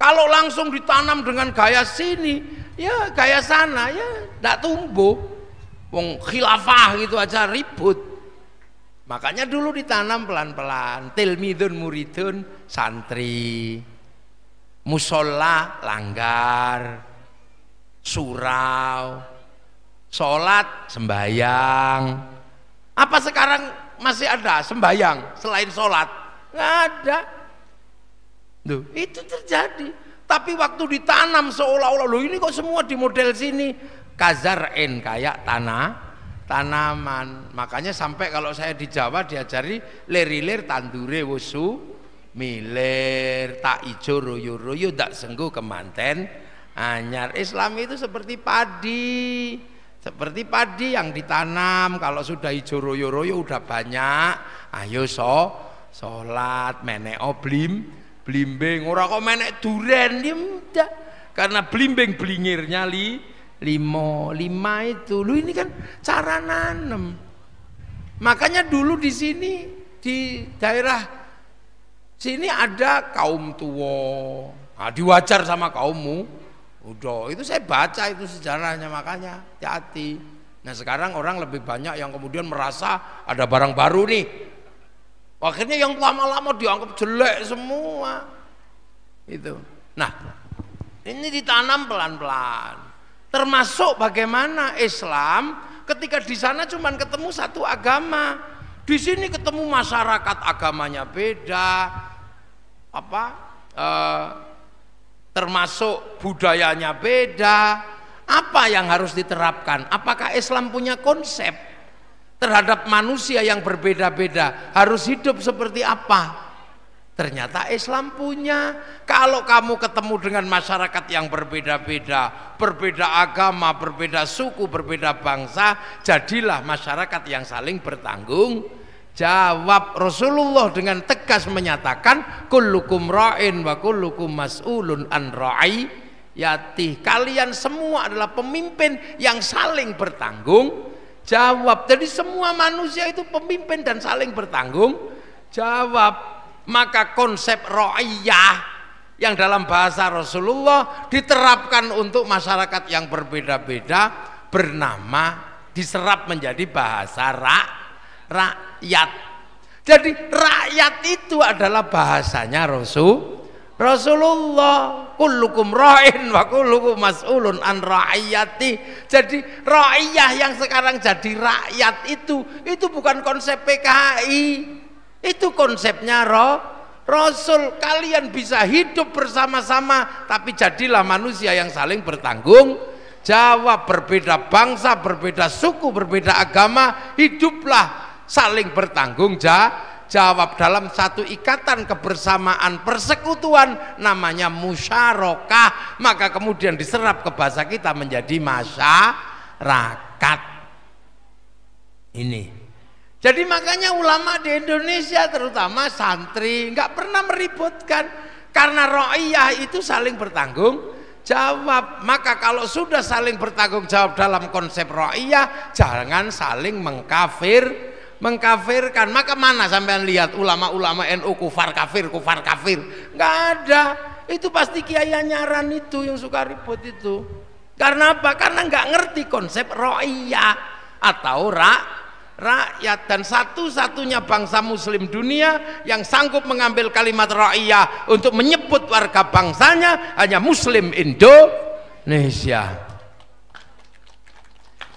Kalau langsung ditanam dengan gaya sini, ya gaya sana, ya nggak tumbuh. Wong khilafah gitu aja ribut. Makanya dulu ditanam pelan-pelan. Tilmidun muridun santri, musola langgar, surau, sholat sembayang. Apa sekarang masih ada sembayang selain sholat? Nggak ada. Duh, itu terjadi. Tapi waktu ditanam seolah-olah loh ini kok semua di model sini. Kazar'in, kayak tanaman. Makanya sampai kalau saya di Jawa diajari lerilir tandure wusu milir tak ijo royo-royo tak sengguh kemanten anyar. Islam itu seperti padi. Seperti padi yang ditanam, kalau sudah hijau royo-royo udah banyak, ayo sholat, menek blimbing, ora kok menek duren, dia mudah. Karena blimbing blingirnya lima itu, lu ini kan cara nanem. Makanya dulu di sini, di daerah sini ada kaum tua, nah, diwajar sama kaummu. Udah, itu saya baca itu sejarahnya, makanya hati-hati. Nah sekarang orang lebih banyak yang kemudian merasa ada barang baru nih. Akhirnya yang lama-lama dianggap jelek semua. Itu. Nah, ini ditanam pelan-pelan. Termasuk bagaimana Islam ketika di sana cuma ketemu satu agama. Di sini ketemu masyarakat agamanya beda. Termasuk budayanya beda, Apa yang harus diterapkan? Apakah Islam punya konsep terhadap manusia yang berbeda-beda harus hidup seperti apa? Ternyata Islam punya. Kalau kamu ketemu dengan masyarakat yang berbeda-beda, berbeda agama, berbeda suku, berbeda bangsa, jadilah masyarakat yang saling bertanggung jawab. Rasulullah dengan tegas menyatakan, kullukum ra'in wa kullukum mas'ulun an ra'iyati. Kalian semua adalah pemimpin yang saling bertanggung jawab. Jadi semua manusia itu pemimpin dan saling bertanggung jawab. Maka konsep ra'iyah yang dalam bahasa Rasulullah diterapkan untuk masyarakat yang berbeda-beda bernama, diserap menjadi bahasa rakyat. Jadi rakyat itu adalah bahasanya Rasulullah. Kullukum ra'in wa kullukum mas'ulun an ra'iyati. Jadi ra'iyah yang sekarang jadi rakyat itu bukan konsep PKI. Itu konsepnya Rasul. Kalian bisa hidup bersama-sama, tapi jadilah manusia yang saling bertanggung jawab. Berbeda bangsa, berbeda suku, berbeda agama, hiduplah saling bertanggung jawab dalam satu ikatan kebersamaan persekutuan, namanya musyarakah. Maka kemudian diserap ke bahasa kita menjadi masyarakat. Ini. Jadi makanya ulama di Indonesia terutama santri nggak pernah meributkan, karena ra'iyah itu saling bertanggung jawab. Maka kalau sudah saling bertanggung jawab dalam konsep ra'iyah, jangan saling mengkafirkan. Maka mana sampean lihat ulama-ulama NU kufar kafir nggak ada. Itu pasti kiai nyaran itu yang suka ribut itu. Karena apa? Karena nggak ngerti konsep ra'iyah atau rakyat. Dan satu-satunya bangsa muslim dunia yang sanggup mengambil kalimat ra'iyah untuk menyebut warga bangsanya hanya muslim Indonesia,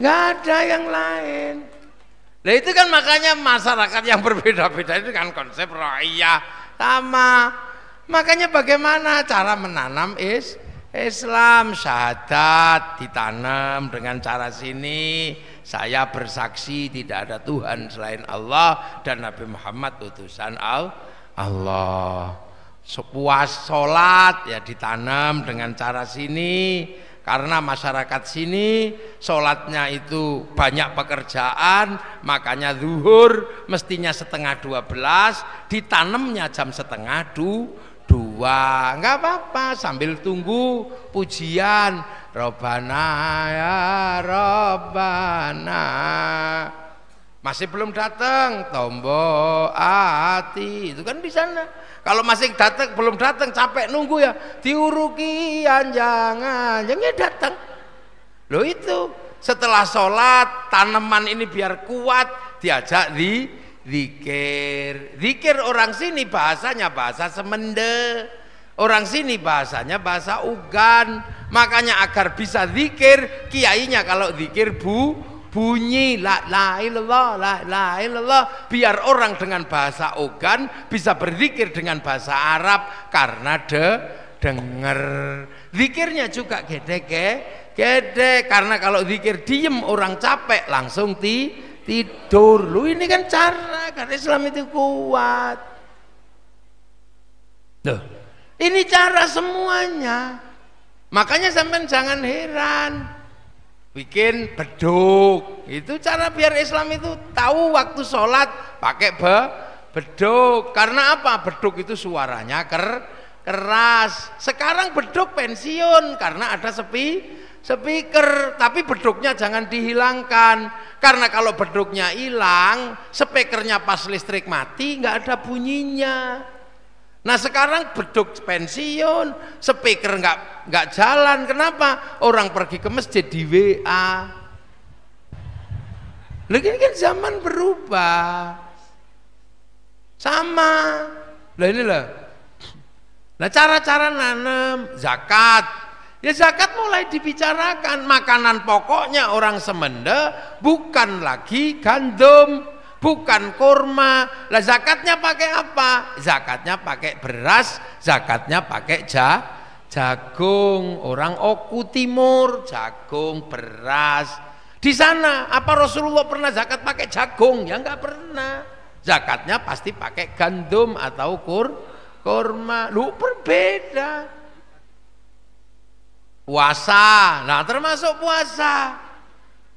nggak ada yang lain. Nah itu kan makanya masyarakat yang berbeda-beda itu kan konsep ra'iyah sama. Makanya bagaimana cara menanam Islam, syahadat ditanam dengan cara sini. Saya bersaksi tidak ada Tuhan selain Allah dan Nabi Muhammad utusan Allah. Puas sholat ya ditanam dengan cara sini, karena masyarakat sini sholatnya itu banyak pekerjaan, makanya zuhur mestinya 11:30, ditanamnya jam 11:30. Nggak apa-apa, sambil tunggu pujian Robbana ya Robbana. Masih belum datang tombo ati, itu kan di sana. Kalau masih belum datang capek nunggu ya, diurukian jangan datang. Loh itu setelah sholat tanaman ini biar kuat diajak zikir orang sini bahasanya bahasa Semende, orang sini bahasanya bahasa Ugan. Makanya agar bisa zikir, kiainya kalau zikir bunyi la ilallah la ilallah, biar orang dengan bahasa Ugan bisa berzikir dengan bahasa Arab karena denger. Zikirnya juga gede, karena kalau zikir diem orang capek langsung tidur. Lu ini kan cara, karena Islam itu kuat. Loh, ini cara semuanya. Makanya sampean jangan heran bikin beduk. Itu cara biar Islam itu tahu waktu sholat pakai beduk. Karena apa? Beduk itu suaranya keras. Sekarang beduk pensiun karena ada speaker, tapi beduknya jangan dihilangkan, karena kalau beduknya hilang, speakernya pas listrik mati nggak ada bunyinya. Nah sekarang beduk pensiun, speaker nggak jalan. Kenapa? Orang pergi ke masjid di WA. Lagi kan zaman berubah, sama. Lah inilah. Nah cara-cara nanam zakat. Ya zakat mulai dibicarakan. Makanan pokoknya orang Semende bukan lagi gandum, bukan kurma. Lah zakatnya pakai apa? Zakatnya pakai beras, zakatnya pakai jagung, orang Oku Timur jagung, beras. Di sana apa Rasulullah pernah zakat pakai jagung? Ya enggak pernah. Zakatnya pasti pakai gandum atau kurma. Lu berbeda. Puasa, nah termasuk puasa.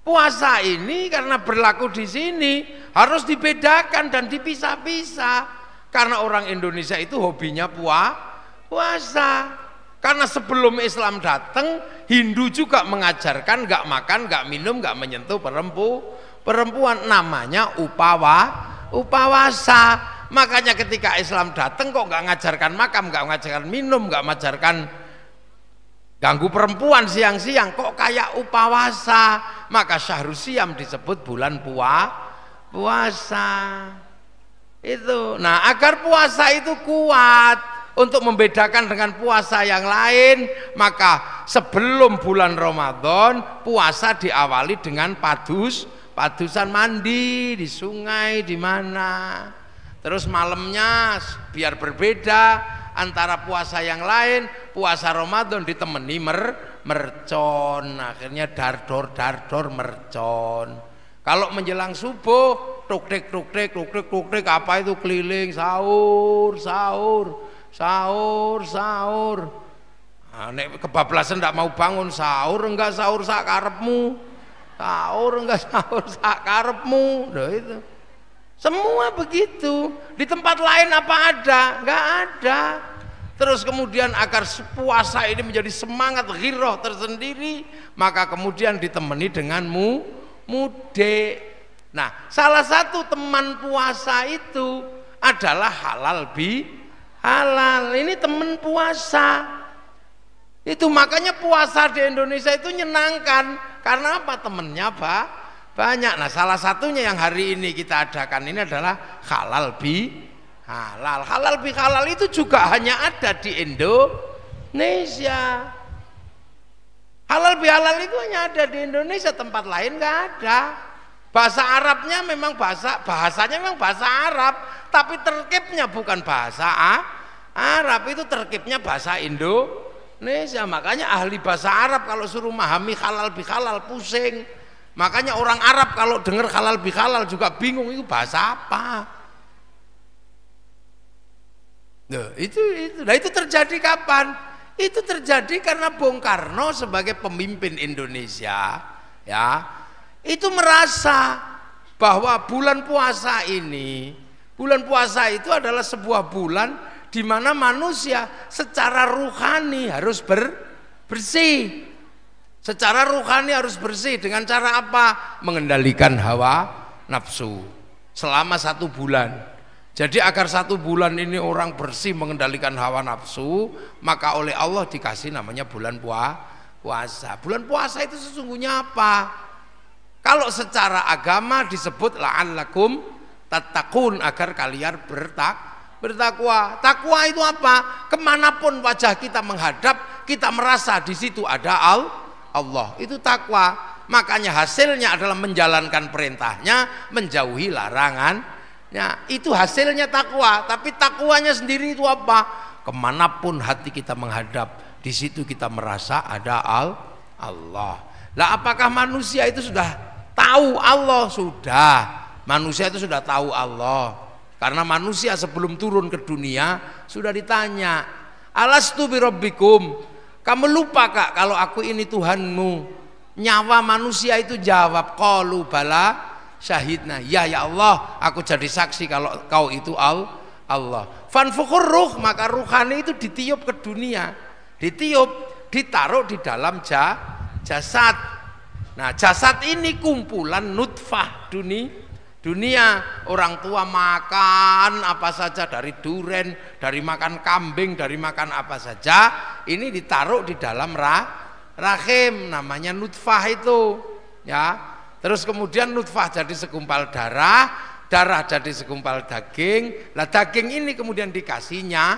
Puasa ini karena berlaku di sini harus dibedakan dan dipisah-pisah. Karena orang Indonesia itu hobinya puasa. Karena sebelum Islam datang, Hindu juga mengajarkan nggak makan, nggak minum, nggak menyentuh perempuan. Namanya upawasa. Makanya ketika Islam datang kok nggak ngajarkan makan, nggak ngajarkan minum, nggak ngajarkan ganggu perempuan siang-siang, kok kayak upawasa. Maka Syahrul Siam disebut bulan puasa. Itu. Nah, agar puasa itu kuat untuk membedakan dengan puasa yang lain, maka sebelum bulan Ramadan puasa diawali dengan padusan mandi di sungai di mana. Terus malamnya biar berbeda antara puasa yang lain, puasa Ramadan ditemani mercon, akhirnya dardor mercon. Kalau menjelang subuh tuk-tek apa itu keliling sahur. Nah, nek kebablasan ndak mau bangun sahur enggak sahur sak karepmu. Sahur enggak sahur sak karepmu. Loh itu. Semua begitu. Di tempat lain apa ada? Enggak ada. Terus kemudian agar puasa ini menjadi semangat ghirah tersendiri, maka kemudian ditemani dengan mudik. Nah, salah satu teman puasa itu adalah halal halal. Ini teman puasa. Itu makanya puasa di Indonesia itu menyenangkan. Karena apa? Temennya banyak. Nah, salah satunya yang hari ini kita adakan ini adalah halal halal. Halal itu juga hanya ada di Indonesia. Halal itu hanya ada di Indonesia, tempat lain nggak ada. Bahasa Arabnya memang bahasanya memang bahasa Arab, tapi terkibnya bukan bahasa Arab, itu terkibnya bahasa Indonesia. Makanya ahli bahasa Arab kalau suruh memahami halal pusing. Makanya orang Arab kalau dengar halal juga bingung, itu bahasa apa. Nah, itu terjadi kapan? Itu terjadi karena Bung Karno sebagai pemimpin Indonesia, ya, itu merasa bahwa bulan puasa itu adalah sebuah bulan di mana manusia secara ruhani harus bersih. Secara ruhani harus bersih dengan cara apa? Mengendalikan hawa nafsu selama 1 bulan. Jadi agar 1 bulan ini orang bersih mengendalikan hawa nafsu, maka oleh Allah dikasih namanya bulan puasa. Bulan puasa itu sesungguhnya apa? Kalau secara agama disebut la'allakum tattaqun, agar kalian bertakwa. Takwa itu apa? Kemanapun wajah kita menghadap, kita merasa di situ ada Allah. Itu takwa. Makanya hasilnya adalah menjalankan perintahnya, menjauhi larangan. Ya, itu hasilnya takwa. Tapi takwanya sendiri itu apa? Kemanapun hati kita menghadap, di situ kita merasa ada Allah. Lah, apakah manusia itu sudah tahu Allah? Sudah. Manusia itu sudah tahu Allah. Karena manusia sebelum turun ke dunia sudah ditanya, alastu birabbikum, kamu lupa kak kalau aku ini Tuhanmu? Nyawa manusia itu jawab, qalu bala syahidna, ya Allah, aku jadi saksi kalau kau itu Allah. Fanfukur ruh, maka ruhani itu ditiup ke dunia, ditaruh di dalam jasad. Nah, jasad ini kumpulan nutfah dunia. Orang tua makan apa saja, dari duren, dari makan kambing, dari makan apa saja, ini ditaruh di dalam rahim, namanya nutfah itu, ya. Terus kemudian nutfah jadi segumpal darah jadi segumpal daging. Lah daging ini kemudian dikasihnya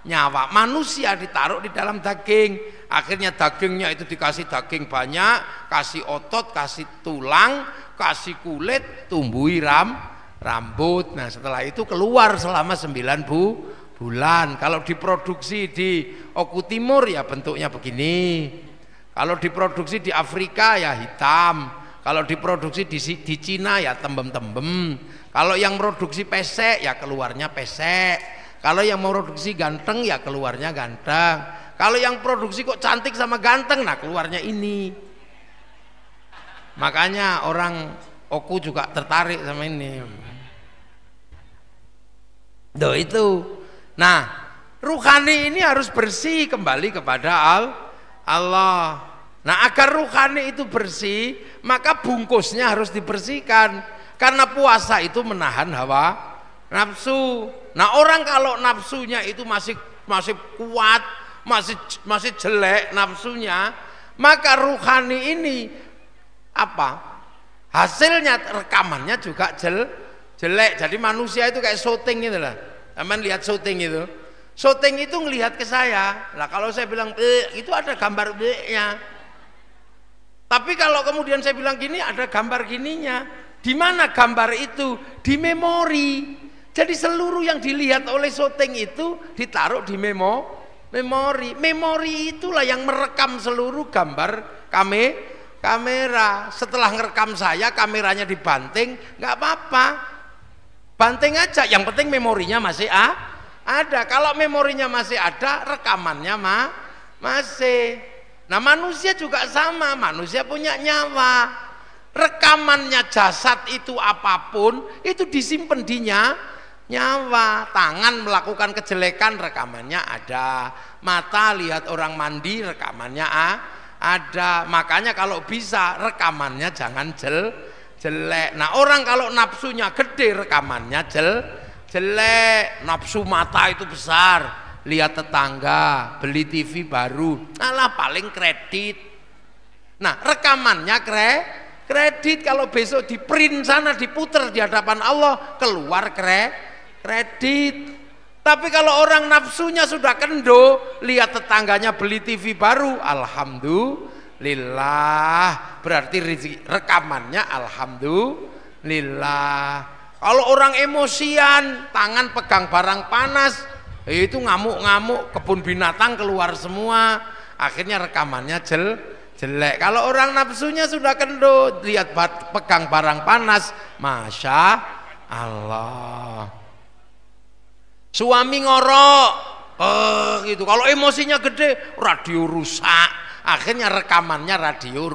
nyawa. Manusia ditaruh di dalam daging. Akhirnya dagingnya itu dikasih daging banyak, kasih otot, kasih tulang, kasih kulit, tumbuhi rambut. Nah, setelah itu keluar selama 9 bulan. Kalau diproduksi di Oku Timur ya bentuknya begini. Kalau diproduksi di Afrika ya hitam. Kalau diproduksi di Cina ya tembem-tembem. Kalau yang produksi pesek ya keluarnya pesek. Kalau yang mau produksi ganteng ya keluarnya ganteng. Kalau yang produksi kok cantik sama ganteng, nah keluarnya ini. Makanya orang Oku juga tertarik sama ini. Itu. Nah, ruhani ini harus bersih kembali kepada Allah. Nah, agar ruhani itu bersih, maka bungkusnya harus dibersihkan. Karena puasa itu menahan hawa nafsu. Nah, orang kalau nafsunya itu masih kuat, masih jelek nafsunya, maka ruhani ini apa? Hasilnya rekamannya juga jelek. Jadi manusia itu kayak syuting gitu lah. Teman lihat syuting itu. Syuting itu ngelihat ke saya. Nah, kalau saya bilang itu ada gambar nya. Tapi kalau kemudian saya bilang gini, ada gambar gininya. Di mana gambar itu? Di memori. Jadi seluruh yang dilihat oleh syuting itu ditaruh di memori. Memori itulah yang merekam seluruh gambar kamera. Setelah ngerekam saya, kameranya dibanting, nggak apa-apa. Banting aja, yang penting memorinya masih ada. Kalau memorinya masih ada, rekamannya masih. Nah, manusia juga sama, manusia punya nyawa. Rekamannya jasad itu apapun, itu disimpan di nyawa. Tangan melakukan kejelekan, rekamannya ada. Mata lihat orang mandi, rekamannya ada. Makanya kalau bisa rekamannya jangan jelek. Nah, orang kalau nafsunya gede, rekamannya jelek. Nafsu mata itu besar, lihat tetangga beli TV baru, alah paling kredit. Nah, rekamannya kredit. Kalau besok di print sana, diputer di hadapan Allah, keluar kredit. Tapi kalau orang nafsunya sudah kendo, lihat tetangganya beli TV baru, alhamdulillah, berarti rekamannya alhamdulillah. Kalau orang emosian, tangan pegang barang panas, itu ngamuk-ngamuk, kebun binatang keluar semua, akhirnya rekamannya jelek. Kalau orang nafsunya sudah kendo, lihat pegang barang panas, masya Allah. Suami ngorok, gitu. Kalau emosinya gede, radio rusak, akhirnya rekamannya radio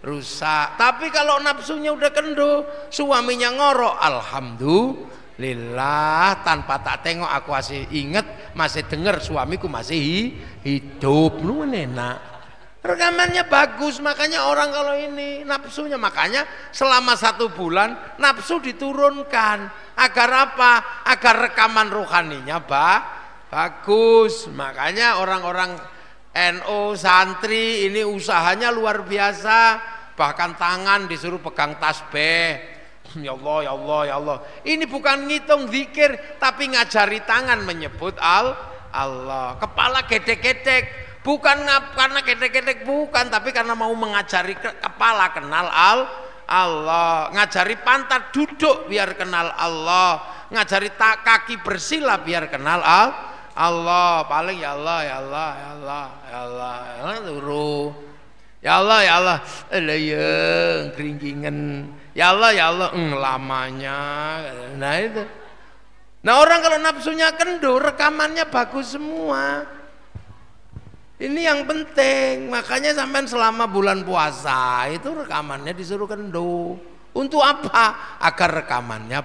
rusak. Tapi kalau nafsunya udah kendo, suaminya ngorok, alhamdulillah, tanpa tak tengok aku masih inget, masih dengar suamiku masih hidup, lu enak. Rekamannya bagus. Makanya orang kalau ini nafsunya, makanya selama 1 bulan nafsu diturunkan. Agar apa? Agar rekaman rohaninya bagus. Makanya orang-orang NU santri ini usahanya luar biasa. Bahkan tangan disuruh pegang tasbih. Ya Allah, ya Allah, ya Allah. Ini bukan ngitung zikir, tapi ngajari tangan menyebut Allah. Kepala gedek-gedek. Bukan karena gedek-gedek, bukan, tapi karena mau mengajari kepala kenal Allah, ngajari pantat duduk biar kenal Allah, ngajari kaki bersila biar kenal Allah. Paling ya Allah, ya Allah, ya Allah, ya Allah, turu. Ya Allah, ya Allah, yang keringkingan. Ya Allah, ya Allah, lamanya. Nah itu. Nah, orang kalau nafsunya kendo, rekamannya bagus semua. Ini yang penting. Makanya sampai selama bulan puasa itu rekamannya disuruh kendo. Untuk apa? Agar rekamannya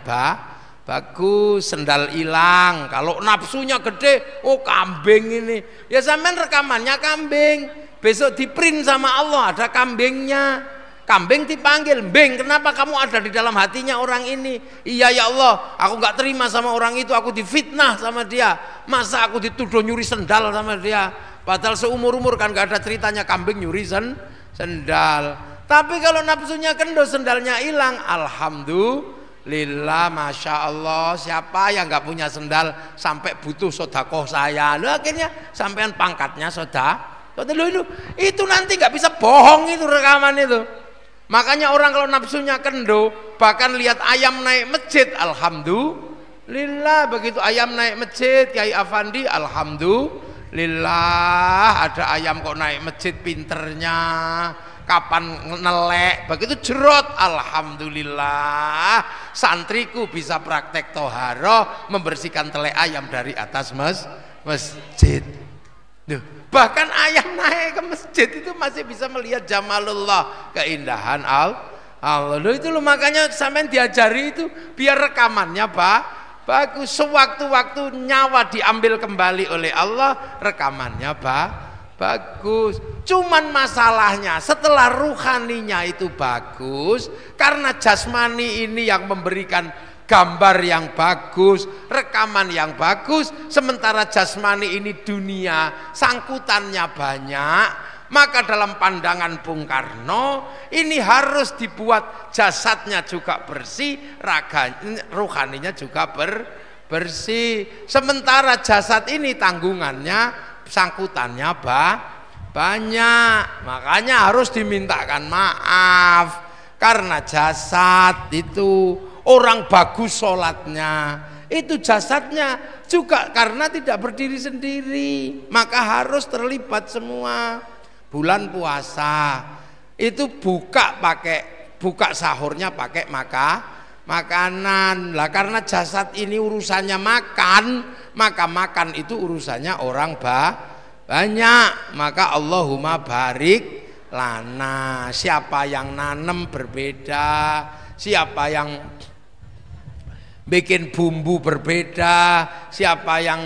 bagus. Sendal hilang. Kalau nafsunya gede, oh kambing ini, ya sampai rekamannya kambing. Besok di print sama Allah ada kambingnya. Kambing dipanggil, "Beng, kenapa kamu ada di dalam hatinya orang ini?" "Iya ya Allah, aku gak terima sama orang itu, aku difitnah sama dia. Masa aku dituduh nyuri sendal sama dia?" Padahal seumur-umur kan gak ada ceritanya kambing nyuri sendal. Tapi kalau nafsunya kendo, sendalnya hilang, alhamdulillah, masya Allah. Siapa yang gak punya sendal sampai butuh sodakoh saya? Loh, akhirnya sampean pangkatnya itu nanti gak bisa bohong itu rekaman itu. Makanya orang kalau nafsunya kendo, bahkan lihat ayam naik masjid, alhamdulillah. Lillah. Begitu ayam naik masjid, Kiai Afandi, alhamdulillah. Ada ayam kok naik masjid, pinternya. Kapan nelek, begitu jerot, alhamdulillah. Santriku bisa praktek toharoh, membersihkan telek ayam dari atas masjid. Bahkan ayam naik ke masjid itu masih bisa melihat jamalullah, keindahan Allah. Itu loh, makanya sampean diajari itu biar rekamannya bagus. Sewaktu-waktu nyawa diambil kembali oleh Allah, rekamannya bagus. Cuman masalahnya setelah ruhaninya itu bagus, karena jasmani ini yang memberikan gambar yang bagus, rekaman yang bagus, sementara jasmani ini dunia sangkutannya banyak. Maka dalam pandangan Bung Karno ini harus dibuat jasadnya juga bersih, ruhaninya juga bersih. Sementara jasad ini tanggungannya, sangkutannya banyak. Makanya harus dimintakan maaf, karena jasad itu orang bagus sholatnya, itu jasadnya juga karena tidak berdiri sendiri, maka harus terlibat semua. Bulan puasa itu buka sahurnya pakai makanan lah, karena jasad ini urusannya makan, maka makan itu urusannya orang banyak. Maka Allahumma barik lana. Siapa yang nanem berbeda, siapa yang bikin bumbu berbeda, siapa yang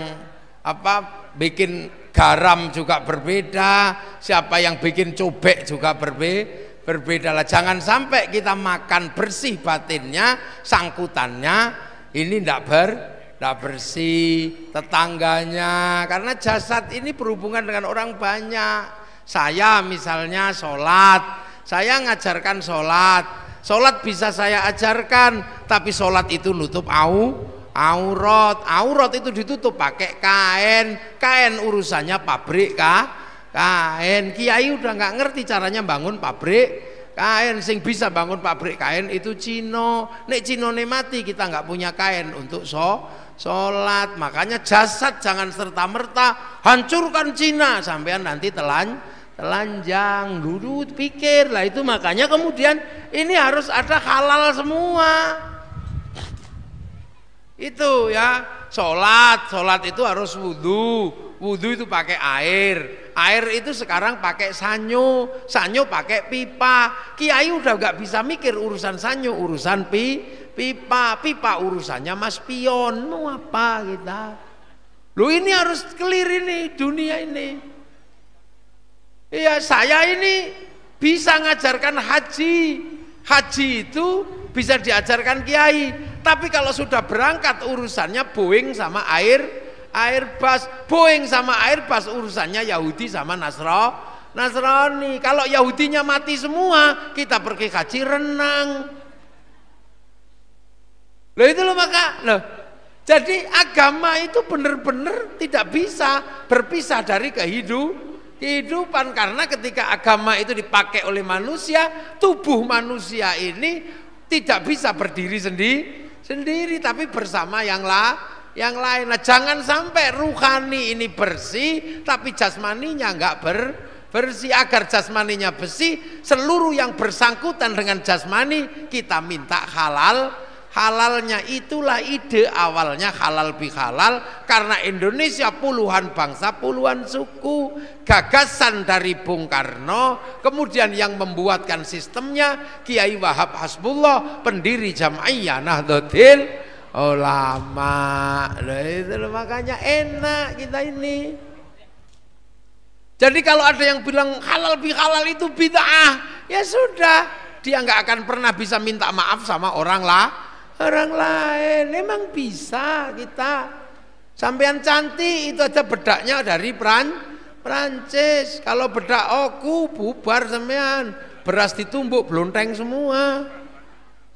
bikin garam juga berbeda, siapa yang bikin cobek juga berbeda lah. Jangan sampai kita makan bersih batinnya, sangkutannya ini tidak bersih, tetangganya, karena jasad ini berhubungan dengan orang banyak. Saya misalnya sholat, saya ngajarkan sholat bisa saya ajarkan, tapi sholat itu nutup aurat itu ditutup pakai kain urusannya pabrik kain. Kiai udah nggak ngerti caranya bangun pabrik kain, sing bisa bangun pabrik kain itu Cino. Nek Cinone mati, kita nggak punya kain untuk sholat. Makanya jasad jangan serta-merta hancurkan Cina sampean nanti telanjang. Dulu pikir lah itu. Makanya kemudian ini harus ada halal semua. Itu ya, sholat itu harus wudhu itu pakai air itu sekarang pakai sanyo pakai pipa. Kiai udah gak bisa mikir urusan sanyo, urusan pipa urusannya Mas Pion. Mau apa kita? Loh, ini harus clear ini dunia ini. Iya, saya ini bisa ngajarkan haji itu bisa diajarkan kiai, tapi kalau sudah berangkat urusannya Boeing sama Airbus. Boeing sama Airbus urusannya Yahudi sama Nasrani. Kalau Yahudinya mati semua, kita pergi haji renang. Loh itu loh, jadi agama itu benar-benar tidak bisa berpisah dari kehidupan, karena ketika agama itu dipakai oleh manusia, tubuh manusia ini tidak bisa berdiri sendiri, tapi bersama yang lain. Nah, jangan sampai ruhani ini bersih tapi jasmaninya enggak bersih. Agar jasmaninya bersih, seluruh yang bersangkutan dengan jasmani kita minta halalnya. Itulah ide awalnya halal bihalal, karena Indonesia puluhan bangsa, puluhan suku. Gagasan dari Bung Karno, kemudian yang membuatkan sistemnya Kiai Wahab Hasbullah, pendiri Jam'iyah Nahdlatul Ulama. Itu makanya enak kita ini. Jadi kalau ada yang bilang halal bihalal itu bid'ah, ya sudah, dia nggak akan pernah bisa minta maaf sama orang lain. Memang bisa kita. Sampean cantik itu aja bedaknya dari Prancis. Kalau bedak oku bubar sampean, beras ditumbuk blonteng semua.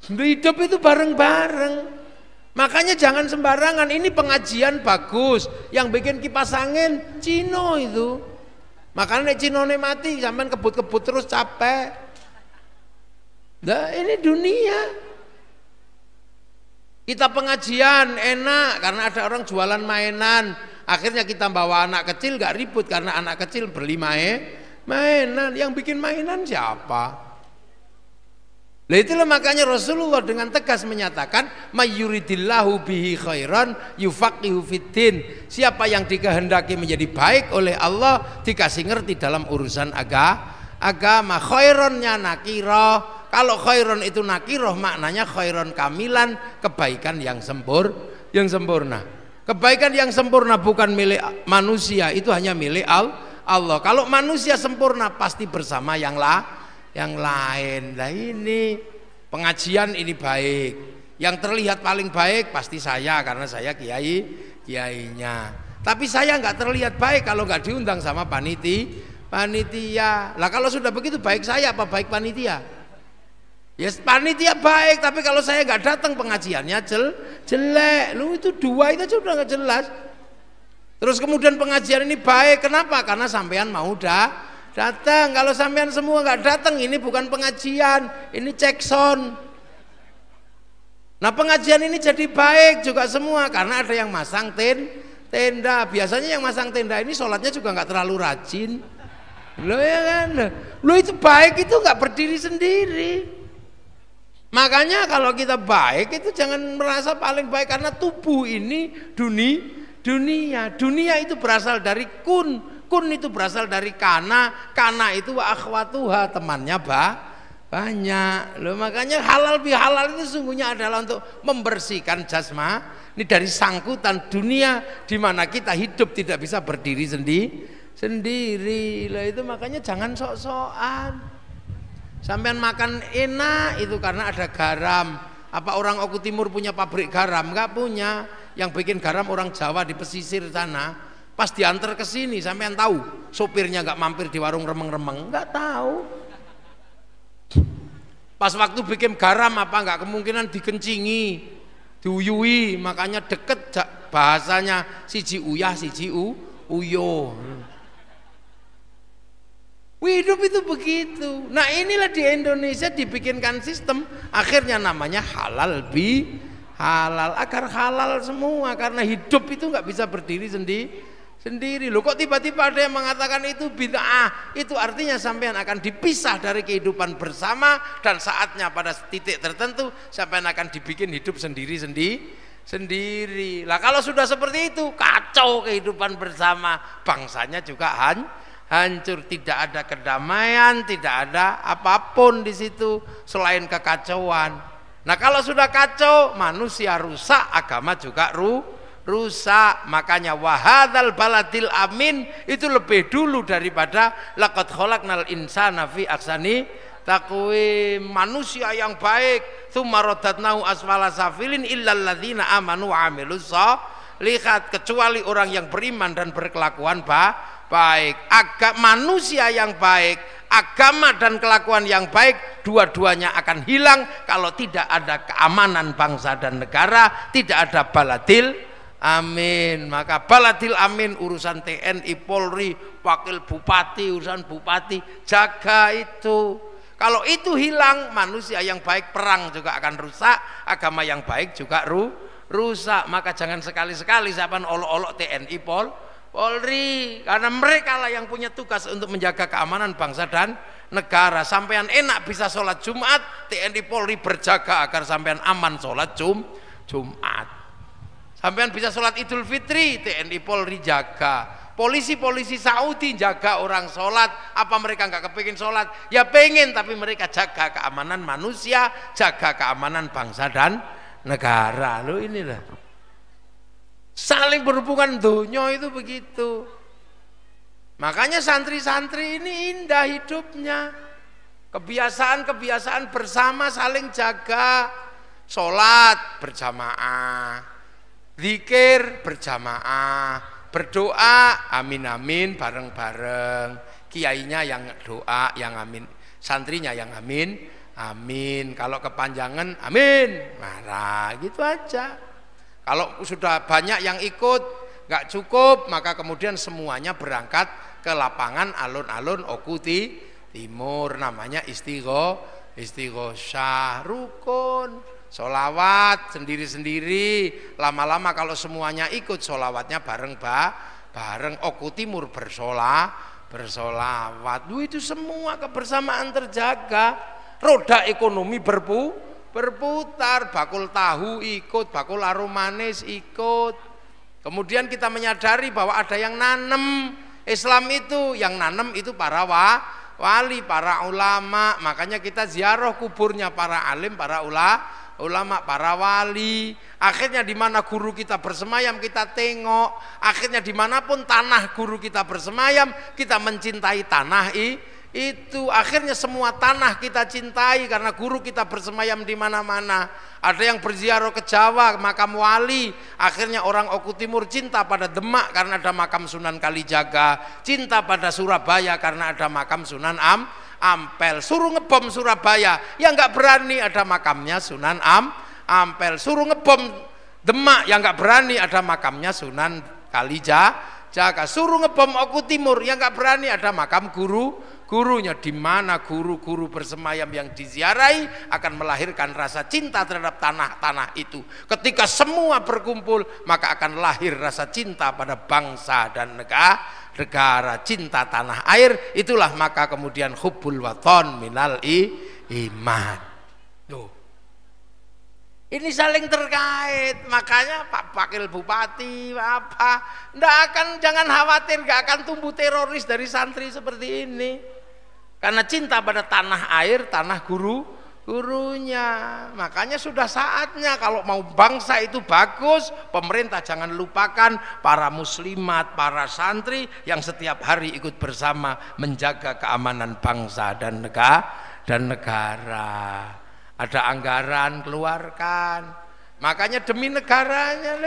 Hidup itu bareng-bareng. Makanya jangan sembarangan. Ini pengajian bagus, yang bikin kipas angin Cino itu. Makanya Cinone mati sampean kebut-kebut terus capek. Nah, ini dunia. Kita pengajian enak karena ada orang jualan mainan. Akhirnya kita bawa anak kecil gak ribut karena anak kecil beli mainan. Yang bikin mainan siapa? Lah itulah makanya Rasulullah dengan tegas menyatakan mayyuridillahu bihi khairan yufaqihu fiddin. Siapa yang dikehendaki menjadi baik oleh Allah dikasih ngerti dalam urusan agama. Khaironnya nakirah. Kalau khairon itu nakirah maknanya khairon kamilan, kebaikan yang sempurna. Kebaikan yang sempurna bukan milik manusia, itu hanya milik Allah. Kalau manusia sempurna pasti bersama yang lain. Nah ini pengajian ini baik. Yang terlihat paling baik pasti saya karena saya kiainya. Tapi saya nggak terlihat baik kalau nggak diundang sama panitia. Lah kalau sudah begitu baik saya apa baik panitia? Ya panitia baik, tapi kalau saya nggak datang pengajiannya jelek. Lu itu dua itu aja udah nggak jelas. Terus kemudian pengajian ini baik, kenapa? Karena sampean mau datang. Kalau sampean semua nggak datang, ini bukan pengajian, ini cek sound. Nah pengajian ini jadi baik juga semua karena ada yang masang tenda. Biasanya yang masang tenda ini sholatnya juga nggak terlalu rajin. Lo ya kan? Lo itu baik itu nggak berdiri sendiri. Makanya kalau kita baik itu jangan merasa paling baik karena tubuh ini dunia itu berasal dari kun itu berasal dari kana itu wa akhwatuha, temannya banyak loh. Makanya halal bihalal itu sungguhnya adalah untuk membersihkan jasma ini dari sangkutan dunia di mana kita hidup tidak bisa berdiri sendiri lah. Itu makanya jangan sok-sokan. Sampean makan enak itu karena ada garam. Apa orang Oku Timur punya pabrik garam? Enggak punya. Yang bikin garam orang Jawa di pesisir sana. Pas diantar ke sini sampean tahu sopirnya enggak mampir di warung remeng-remeng? Enggak tahu. Pas waktu bikin garam apa enggak kemungkinan dikencingi, diuyui, makanya deket bahasanya siji uyah siji uyo. Hidup itu begitu. Nah inilah di Indonesia dibikinkan sistem akhirnya namanya halal halal agar halal semua karena hidup itu nggak bisa berdiri sendiri. Loh kok tiba-tiba ada yang mengatakan itu bid'ah? Itu artinya sampean akan dipisah dari kehidupan bersama dan saatnya pada titik tertentu sampean akan dibikin hidup sendiri. Lah kalau sudah seperti itu kacau kehidupan bersama, bangsanya juga hancur, tidak ada kedamaian, tidak ada apapun di situ selain kekacauan. Nah kalau sudah kacau, manusia rusak, agama juga rusak. Makanya wahadzal baladil amin itu lebih dulu daripada laqad khalaqnal insana fi ahsani taqwim. Manusia yang baik, tsumma radadnahu asfala safilin illal ladzina amanu wa amilus sholihat, kecuali orang yang beriman dan berkelakuan baik. Manusia yang baik, agama dan kelakuan yang baik, dua-duanya akan hilang kalau tidak ada keamanan bangsa dan negara, tidak ada baladil amin. Maka baladil amin urusan TNI, Polri, wakil bupati, urusan bupati, jaga itu. Kalau itu hilang, manusia yang baik, perang juga akan rusak, agama yang baik juga rusak. Maka jangan sekali-sekali siapa olok-olok TNI Polri, karena mereka lah yang punya tugas untuk menjaga keamanan bangsa dan negara. Sampean enak bisa sholat Jumat, TNI Polri berjaga agar sampean aman sholat Jumat. Sampean bisa sholat Idul Fitri, TNI Polri jaga. Polisi-polisi Saudi jaga orang sholat. Apa mereka nggak kepingin sholat? Ya pengen, tapi mereka jaga keamanan manusia, jaga keamanan bangsa dan negara. Loh inilah saling berhubungan dunia itu begitu. Makanya santri-santri ini indah hidupnya, kebiasaan-kebiasaan bersama saling jaga, sholat berjamaah, zikir berjamaah, berdoa amin amin bareng-bareng, kiainya yang doa yang amin, santrinya yang amin amin, kalau kepanjangan amin marah gitu aja. Kalau sudah banyak yang ikut nggak cukup, maka kemudian semuanya berangkat ke lapangan alun-alun Oku Timur, namanya istighosah, rukun. Sholawat sendiri-sendiri, lama-lama kalau semuanya ikut sholawatnya bareng Oku Timur bersolawat. Itu semua kebersamaan terjaga. Roda ekonomi berputar, bakul tahu ikut, bakul arum manis ikut. Kemudian kita menyadari bahwa ada yang nanem Islam itu, yang nanem itu para wali, para ulama. Makanya kita ziarah kuburnya para alim, para ulama, para wali. Akhirnya di mana guru kita bersemayam kita tengok. Akhirnya dimanapun tanah guru kita bersemayam kita mencintai tanah itu. Akhirnya semua tanah kita cintai karena guru kita bersemayam di mana-mana. Ada yang berziarah ke Jawa makam wali. Akhirnya orang Oku Timur cinta pada Demak karena ada makam Sunan Kalijaga, cinta pada Surabaya karena ada makam Sunan Ampel. Suruh ngebom Surabaya, ya nggak berani, ada makamnya Sunan Ampel. Suruh ngebom Demak, ya nggak berani, ada makamnya Sunan Kalijaga. Suruh ngebom Oku Timur, ya nggak berani, ada makam gurunya. Di mana guru-guru bersemayam yang diziarahi akan melahirkan rasa cinta terhadap tanah-tanah itu. Ketika semua berkumpul, maka akan lahir rasa cinta pada bangsa dan negara, cinta tanah air. Itulah maka kemudian hubbul waton minal iman. Tuh. Ini saling terkait. Makanya Pak Wakil Bupati jangan khawatir, nggak akan tumbuh teroris dari santri seperti ini. Karena cinta pada tanah air, tanah gurunya. Makanya sudah saatnya kalau mau bangsa itu bagus, pemerintah jangan lupakan para muslimat, para santri yang setiap hari ikut bersama menjaga keamanan bangsa dan negara. Ada anggaran keluarkan. Makanya demi negaranya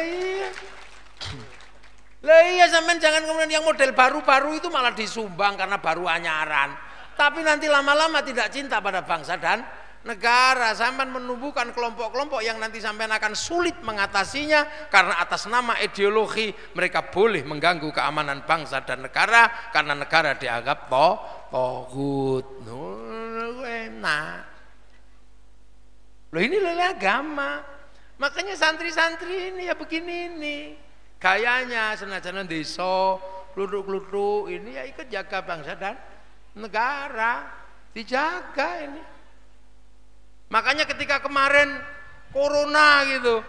iya sampean jangan kemudian yang model baru-baru itu malah disumbang karena baru anyaran. Tapi nanti lama-lama tidak cinta pada bangsa dan negara. Sampean menumbuhkan kelompok-kelompok yang nanti sampean akan sulit mengatasinya karena atas nama ideologi mereka boleh mengganggu keamanan bangsa dan negara karena negara dianggap togut. Enak. Loh ini agama. Makanya santri-santri ini ya begini ini. Gayanya senajan desa, kluduk-kluduk ini ya ikut jaga bangsa dan negara, dijaga ini. Makanya ketika kemarin corona gitu,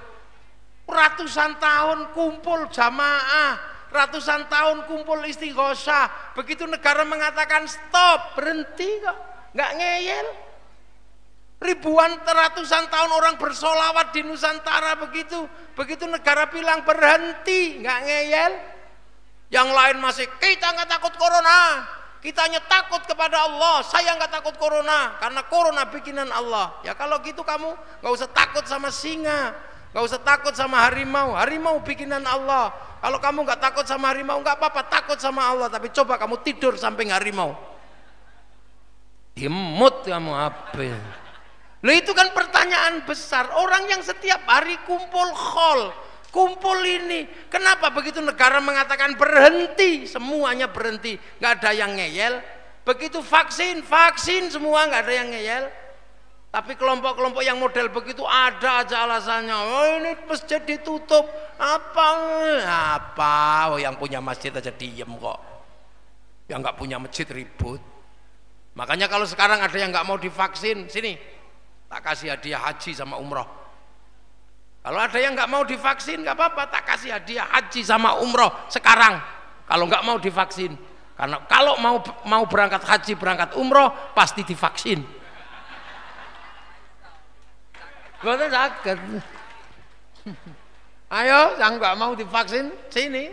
ratusan tahun kumpul jamaah, ratusan tahun kumpul istighosah, begitu negara mengatakan stop, berhenti kok, nggak ngeyel. Ribuan ratusan tahun orang bersolawat di Nusantara, begitu negara bilang berhenti, nggak ngeyel. Yang lain masih kita nggak takut corona. Kita hanya takut kepada Allah. Saya nggak takut corona karena corona bikinan Allah. Ya kalau gitu kamu nggak usah takut sama singa, nggak usah takut sama harimau. Harimau bikinan Allah. Kalau kamu nggak takut sama harimau nggak apa-apa, takut sama Allah. Tapi coba kamu tidur samping harimau, imut kamu apa? Loh itu kan pertanyaan besar. Orang yang setiap hari kumpul kumpul ini, kenapa begitu negara mengatakan berhenti, semuanya berhenti, nggak ada yang ngeyel. Begitu vaksin semua nggak ada yang ngeyel. Tapi kelompok-kelompok yang model begitu ada aja alasannya. Oh ini masjid ditutup, apa? Oh yang punya masjid aja diem kok. Yang nggak punya masjid ribut. Makanya kalau sekarang ada yang nggak mau divaksin, sini tak kasih hadiah haji sama umroh. Kalau ada yang nggak mau divaksin nggak apa-apa, tak kasih hadiah haji sama umroh sekarang. Kalau nggak mau divaksin, karena kalau mau berangkat haji berangkat umroh pasti divaksin. Betul sakit. Ayo, yang nggak mau divaksin sini.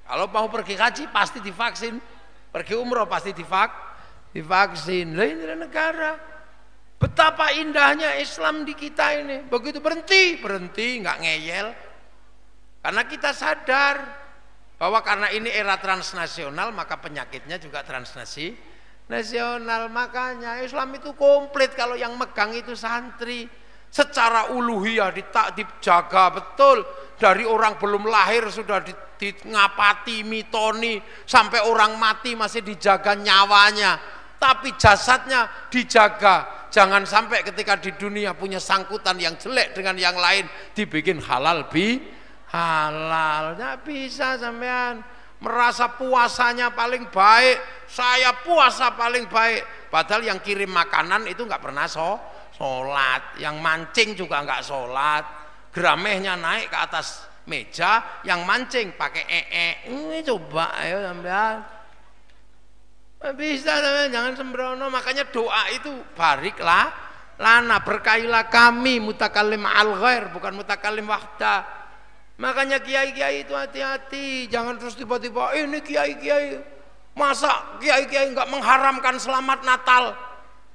Kalau mau pergi haji pasti divaksin, pergi umroh pasti divaksin. Lah ini negara. Betapa indahnya Islam di kita ini. Begitu berhenti nggak ngeyel. Karena kita sadar bahwa karena ini era transnasional maka penyakitnya juga transnasional. Makanya Islam itu komplit kalau yang megang itu santri. Secara uluhiyah dijaga betul. Dari orang belum lahir sudah ngapati, mitoni, sampai orang mati masih dijaga nyawanya. Tapi jasadnya dijaga. jangan sampai ketika di dunia punya sangkutan yang jelek dengan yang lain dibikin halal halal. Nggak bisa sampean merasa puasanya paling baik, saya puasa paling baik, padahal yang kirim makanan itu nggak pernah sholat, yang mancing juga nggak sholat, gramehnya naik ke atas meja, yang mancing pakai ini coba ayo sampean. Bisa sampean, jangan sembrono. Makanya doa itu bariklah lana, berkailah kami, mutakallim al ghair bukan mutakallim wahda. Makanya kiai-kiai itu hati-hati, jangan terus tiba-tiba ini kiai-kiai, masa kiai-kiai nggak mengharamkan selamat Natal.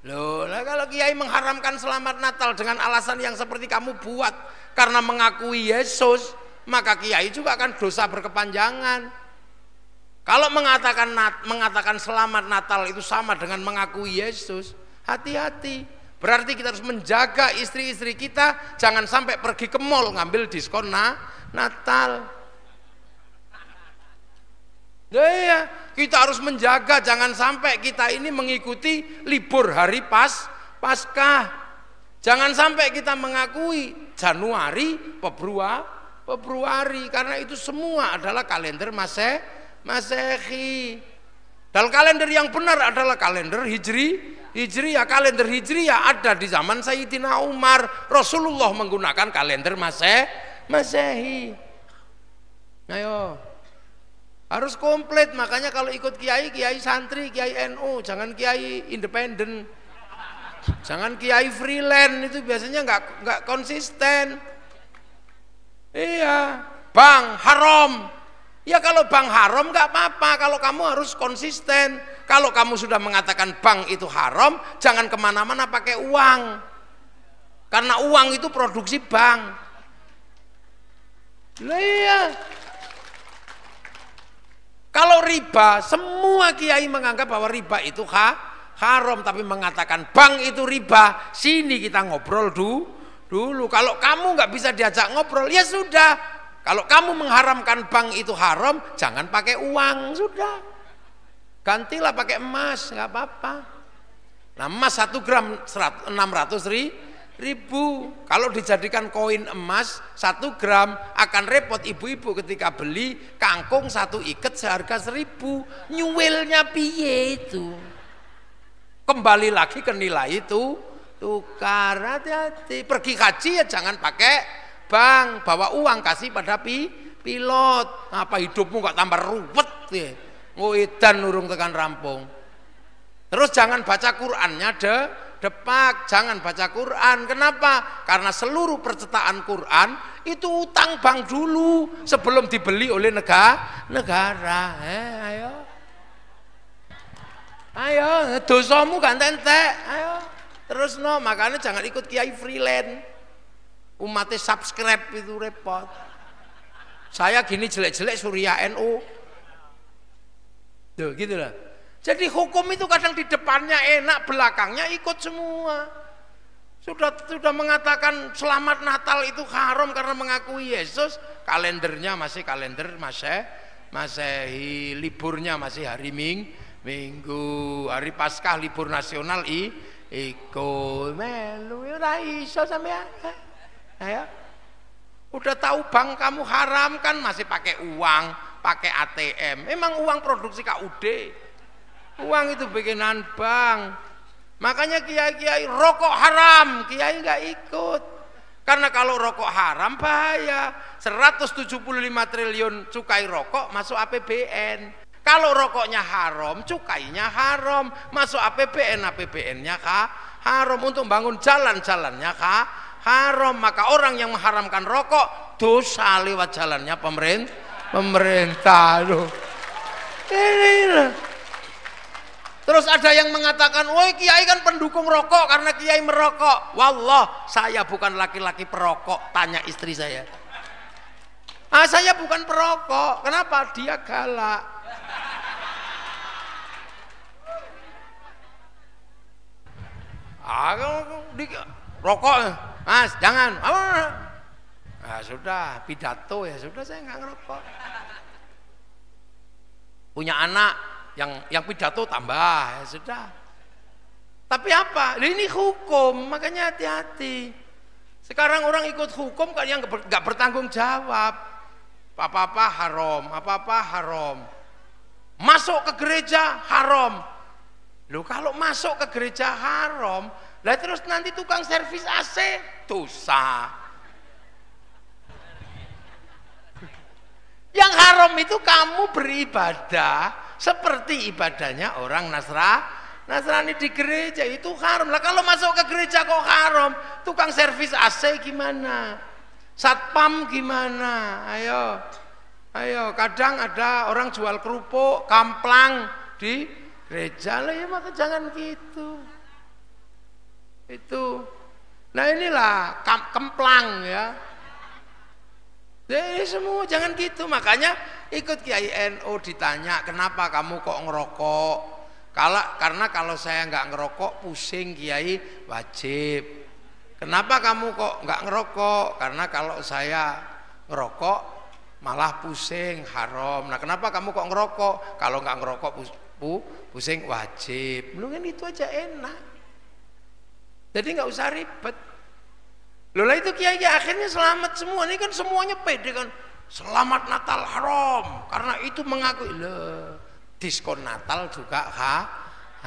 Loh, lah kalau kiai mengharamkan selamat Natal dengan alasan yang seperti kamu buat karena mengakui Yesus, maka kiai juga akan dosa berkepanjangan. Kalau mengatakan selamat Natal itu sama dengan mengakui Yesus, hati-hati. Berarti kita harus menjaga istri-istri kita jangan sampai pergi ke mall ngambil diskon Natal. Ya, kita harus menjaga jangan sampai kita ini mengikuti libur hari Paskah. Jangan sampai kita mengakui Januari, Februari karena itu semua adalah kalender Masehi. Dan kalender yang benar adalah kalender Hijriyah. Kalender Hijriyah ada di zaman Sayyidina Umar. Rasulullah menggunakan kalender Masehi. Ayo, harus komplit. Makanya kalau ikut kiai santri, kiai NU, jangan kiai independen, jangan kiai freelance, itu biasanya nggak konsisten. Iya, bang haram. Ya kalau bang haram nggak apa-apa, kalau kamu harus konsisten. Kalau kamu sudah mengatakan bang itu haram, jangan kemana-mana pakai uang, karena uang itu produksi bank. Iya. Kalau riba, semua kiai menganggap bahwa riba itu haram, tapi mengatakan bank itu riba. Sini kita ngobrol dulu. Kalau kamu nggak bisa diajak ngobrol, ya sudah. Kalau kamu mengharamkan bank itu haram, jangan pakai uang, sudah. Gantilah pakai emas, nggak apa-apa. Nah, emas 1 gram 600.000. Kalau dijadikan koin emas 1 gram akan repot ibu-ibu ketika beli kangkung 1 iket seharga 1.000. Nyuwilnya piye itu? Kembali lagi ke nilai itu tukar. Hati-hati. Pergi haji ya jangan pakai bank, bawa uang kasih pada pilot. Apa hidupmu nggak tambah ruwet ya? Ngoedan urung tekan rampung. Terus jangan baca Qur'annya depak, jangan baca Quran. Kenapa? Karena seluruh percetakan Quran itu utang bank dulu sebelum dibeli oleh negara. Ayo, dosamu gak entek. Ayo, terus makanya jangan ikut kiai freelance. Umatnya subscribe itu repot. Saya gini jelek-jelek Surya NU. Tuh, gitu lah. Jadi hukum itu kadang di depannya enak, belakangnya ikut semua. Sudah mengatakan selamat Natal itu haram karena mengakui Yesus, kalendernya masih kalender Masehi, liburnya masih hari Minggu, hari Paskah libur nasional ikut melu ora iso sampean. Ayo. Udah tahu bank kamu haram kan masih pakai uang, pakai ATM. Memang uang produksi KUD. Uang itu bikinan bank. Makanya kiai-kiai rokok haram, kiai nggak ikut. Karena kalau rokok haram bahaya. 175 triliun cukai rokok masuk APBN. Kalau rokoknya haram, cukainya haram, masuk APBN, APBN-nya haram. Untuk bangun jalan-jalannya haram. Maka orang yang mengharamkan rokok dosa lewat jalannya pemerintah. Terus ada yang mengatakan, woi kiai kan pendukung rokok karena kiai merokok. Wallah, saya bukan laki-laki perokok. Tanya istri saya. Saya bukan perokok. Kenapa? Dia galak. Rokok, Mas, jangan. Sudah, pidato ya sudah, saya nggak ngerokok. Punya anak yang pidato tambah, ya sudah. Tapi apa? Ini hukum, makanya hati-hati. Sekarang orang ikut hukum kan yang nggak bertanggung jawab. Apa-apa haram, apa-apa haram. Masuk ke gereja haram. Loh kalau masuk ke gereja haram, lah terus nanti tukang servis AC dosa. Yang haram itu kamu beribadah seperti ibadahnya orang Nasrani di gereja, itu haram. Lah kalau masuk ke gereja kok haram, tukang servis AC gimana? Satpam gimana? Ayo, kadang ada orang jual kerupuk, kamplang di gereja, lah ya maka jangan gitu. Itu. Nah inilah kemplang ya. Jadi semua jangan gitu, makanya ikut Kiai NU ditanya kenapa kamu kok ngerokok? Karena kalau saya nggak ngerokok pusing Kiai, wajib. Kenapa kamu kok nggak ngerokok? Karena kalau saya ngerokok malah pusing, haram. Nah kenapa kamu kok ngerokok? Kalau nggak ngerokok pusing, wajib. Lu kan itu aja enak. Jadi nggak usah ribet. Loh lah itu kiai akhirnya selamat semua. Ini kan semuanya pede kan. Selamat Natal haram. Karena itu mengakui loh, diskon Natal juga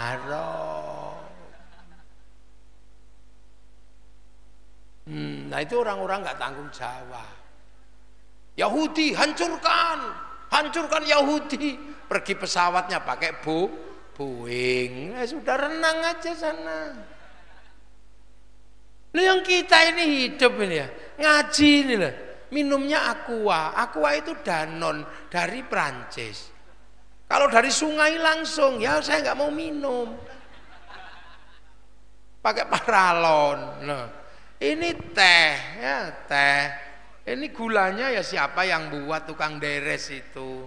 haram. Nah itu orang-orang nggak tanggung jawab. Yahudi hancurkan Yahudi. Pergi pesawatnya pakai Boeing. Sudah renang aja sana. Loh yang kita ini hidup ini ya, ngaji ini loh, minumnya Aqua itu Danon dari Prancis. Kalau dari sungai langsung, ya saya nggak mau minum, pakai paralon. Nah, ini teh, ini gulanya ya siapa yang buat, tukang deres itu.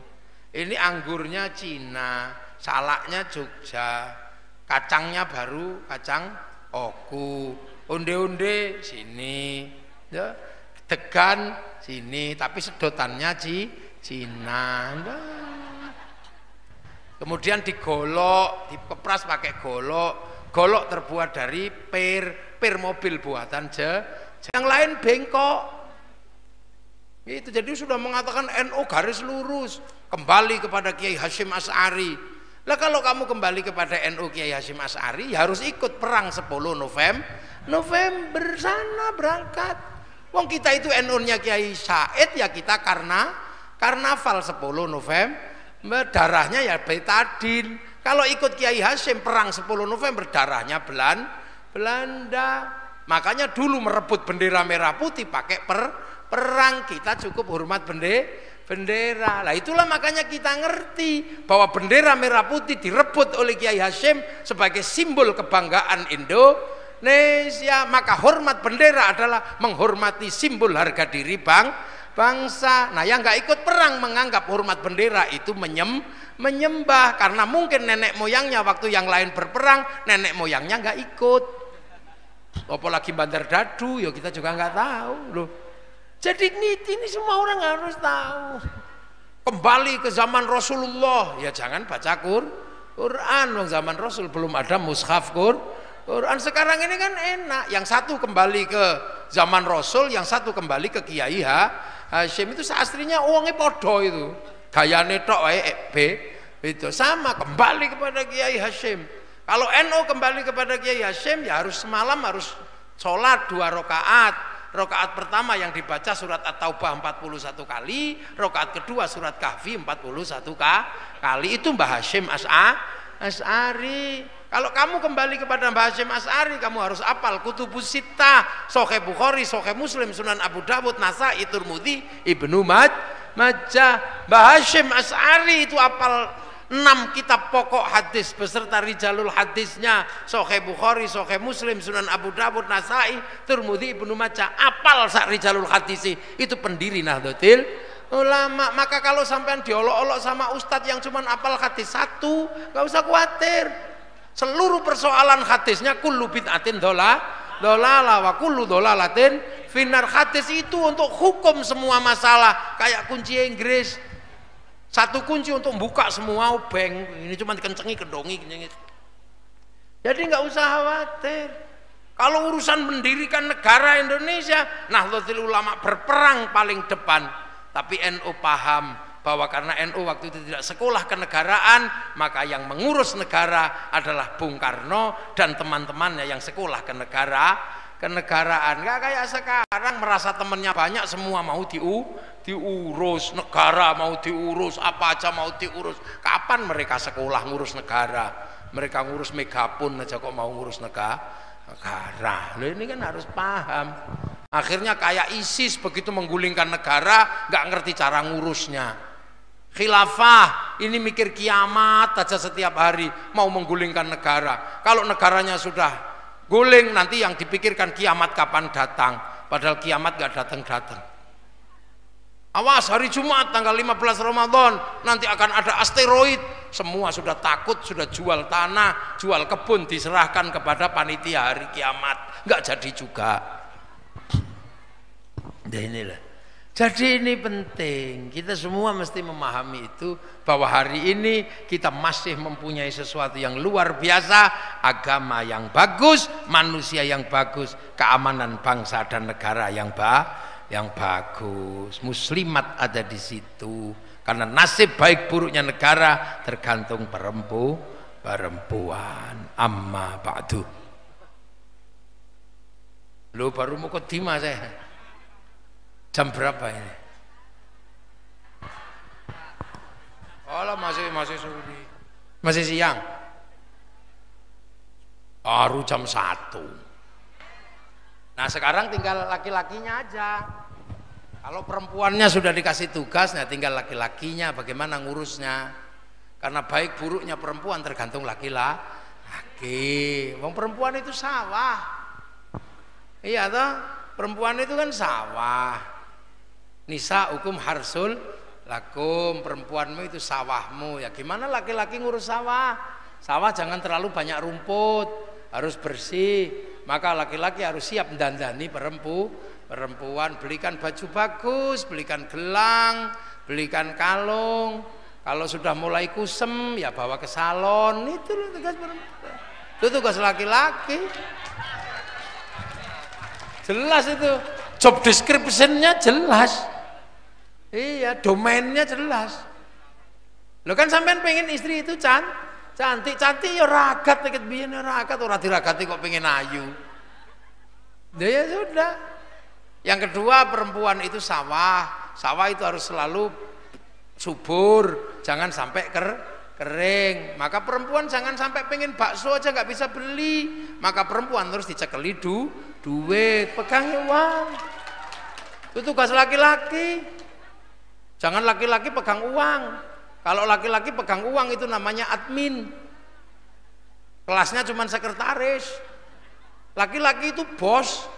Ini anggurnya Cina, salaknya Jogja, kacangnya baru kacang Oku. Onde-onde sini, ya, degan sini, tapi sedotannya Cina. Kemudian digolok, dipepras pakai golok terbuat dari pir mobil buatan yang lain bengkok. Itu jadi sudah mengatakan NU garis lurus, kembali kepada Kiai Hasyim Asy'ari. Lah kalau kamu kembali kepada NU Kiai Hasyim Asy'ari, ya harus ikut perang 10 November sana berangkat. Wong kita itu NU-nya Kiai Said, ya kita karnaval 10 November, darahnya ya Betadin. Kalau ikut Kiai Hasyim perang 10 November, darahnya Belanda. Makanya dulu merebut bendera merah putih pakai perang, kita cukup hormat bendera. Lah itulah makanya kita ngerti bahwa bendera merah putih direbut oleh Kiai Hasyim sebagai simbol kebanggaan Indonesia. Maka hormat bendera adalah menghormati simbol harga diri bangsa. Nah yang nggak ikut perang menganggap hormat bendera itu menyembah, karena mungkin nenek moyangnya waktu yang lain berperang, nenek moyangnya nggak ikut. Apalagi Bandar Dadu, ya kita juga nggak tahu loh. Jadi ini semua orang harus tahu. Kembali ke zaman Rasulullah, ya jangan baca Quran. Zaman Rasul belum ada mushaf Quran. Sekarang ini kan enak, yang satu kembali ke zaman Rasul, yang satu kembali ke Kiai Hasyim. Itu aslinya uangnya podo itu, gayane tok itu sama, kembali kepada Kiai Hasyim. Kalau NU kembali kepada Kiai Hasyim, ya harus semalam harus sholat 2 rakaat. Rakaat pertama yang dibaca surat At-Taubah 41 kali, rakaat kedua surat Kahfi 41 kali. Itu Mbah Hasyim Asy'ari. Kalau kamu kembali kepada Mbah Hasyim Asy'ari, kamu harus apal Kutubus Sittah, Sahih Bukhari, Sahih Muslim, Sunan Abu Dawud, Nasa'i, Tirmidzi, Ibnu Majah. Mbah Hasyim Asy'ari itu apal 6 kitab pokok hadis beserta rijalul hadisnya, Sahih Bukhari, Sahih Muslim, Sunan Abu Dawud, Nasa'i, Tirmidzi, Ibnu Majah. Apal sak rijalul hadis itu pendiri Nahdlatul Ulama. Maka kalau sampean diolok-olok sama ustadz yang cuman apal hadis 1, gak usah khawatir. Seluruh persoalan hadisnya kullu bid'atin dolalah wa kullu dolalatin finnar. Hadis itu untuk hukum semua masalah, kayak kunci Inggris. Satu kunci untuk buka semua obeng. Ini cuma dikencengi, kedongi. Jadi nggak usah khawatir. Kalau urusan mendirikan negara Indonesia, Nahdlatul Ulama berperang paling depan. Tapi NU paham bahwa karena NU waktu itu tidak sekolah kenegaraan, maka yang mengurus negara adalah Bung Karno dan teman-temannya yang sekolah kenegaraan. Nggak kayak sekarang merasa temennya banyak, semua mau diurus, negara mau diurus, apa aja mau diurus. Kapan mereka sekolah ngurus negara? Mereka ngurus megapun aja kok mau ngurus negara. Loh, ini kan harus paham. Akhirnya kayak ISIS begitu menggulingkan negara, nggak ngerti cara ngurusnya. Khilafah ini mikir kiamat aja setiap hari, mau menggulingkan negara. Kalau negaranya sudah guling, nanti yang dipikirkan kiamat kapan datang, padahal kiamat nggak datang. Awas hari Jumat tanggal 15 Ramadan nanti akan ada asteroid. Semua sudah takut, sudah jual tanah, jual kebun, diserahkan kepada panitia hari kiamat. Nggak jadi juga. Nah inilah. Jadi ini penting, kita semua mesti memahami itu, bahwa hari ini kita masih mempunyai sesuatu yang luar biasa, agama yang bagus, manusia yang bagus, keamanan bangsa dan negara yang bagus, muslimat ada di situ. Karena nasib baik buruknya negara tergantung perempuan. Amma ba'du. Lo baru mau khotbah saya. Jam berapa ini? Oh masih sore. Masih siang. Baru jam 1. Nah sekarang tinggal laki-lakinya aja. Kalau perempuannya sudah dikasih tugas, nah tinggal laki-lakinya bagaimana ngurusnya. Karena baik buruknya perempuan tergantung laki-laki. Wong perempuan itu sawah. Iya toh? Perempuan itu kan sawah. Nisa hukum harsul lakum, perempuanmu itu sawahmu. Ya gimana laki-laki ngurus sawah? Sawah jangan terlalu banyak rumput, harus bersih. Maka laki-laki harus siap mendandani perempuan, belikan baju bagus, belikan gelang, belikan kalung. Kalau sudah mulai kusem ya bawa ke salon. Itu tugas perempuan. Itu tugas laki-laki. Jelas itu. Job description-nya jelas. Iya, domainnya jelas. Lo kan sampean pengen istri itu cantik ya ragat, dikit biyen ragat, ora diragati kok pengen ayu. Ya sudah. Yang kedua, perempuan itu sawah itu harus selalu subur, jangan sampai kering. Maka perempuan jangan sampai pengen bakso aja nggak bisa beli. Maka perempuan terus dicekeli duit, pegang uang. Itu tugas laki-laki. Jangan laki-laki pegang uang. Kalau laki-laki pegang uang itu namanya admin. Kelasnya cuma sekretaris. Laki-laki itu bos.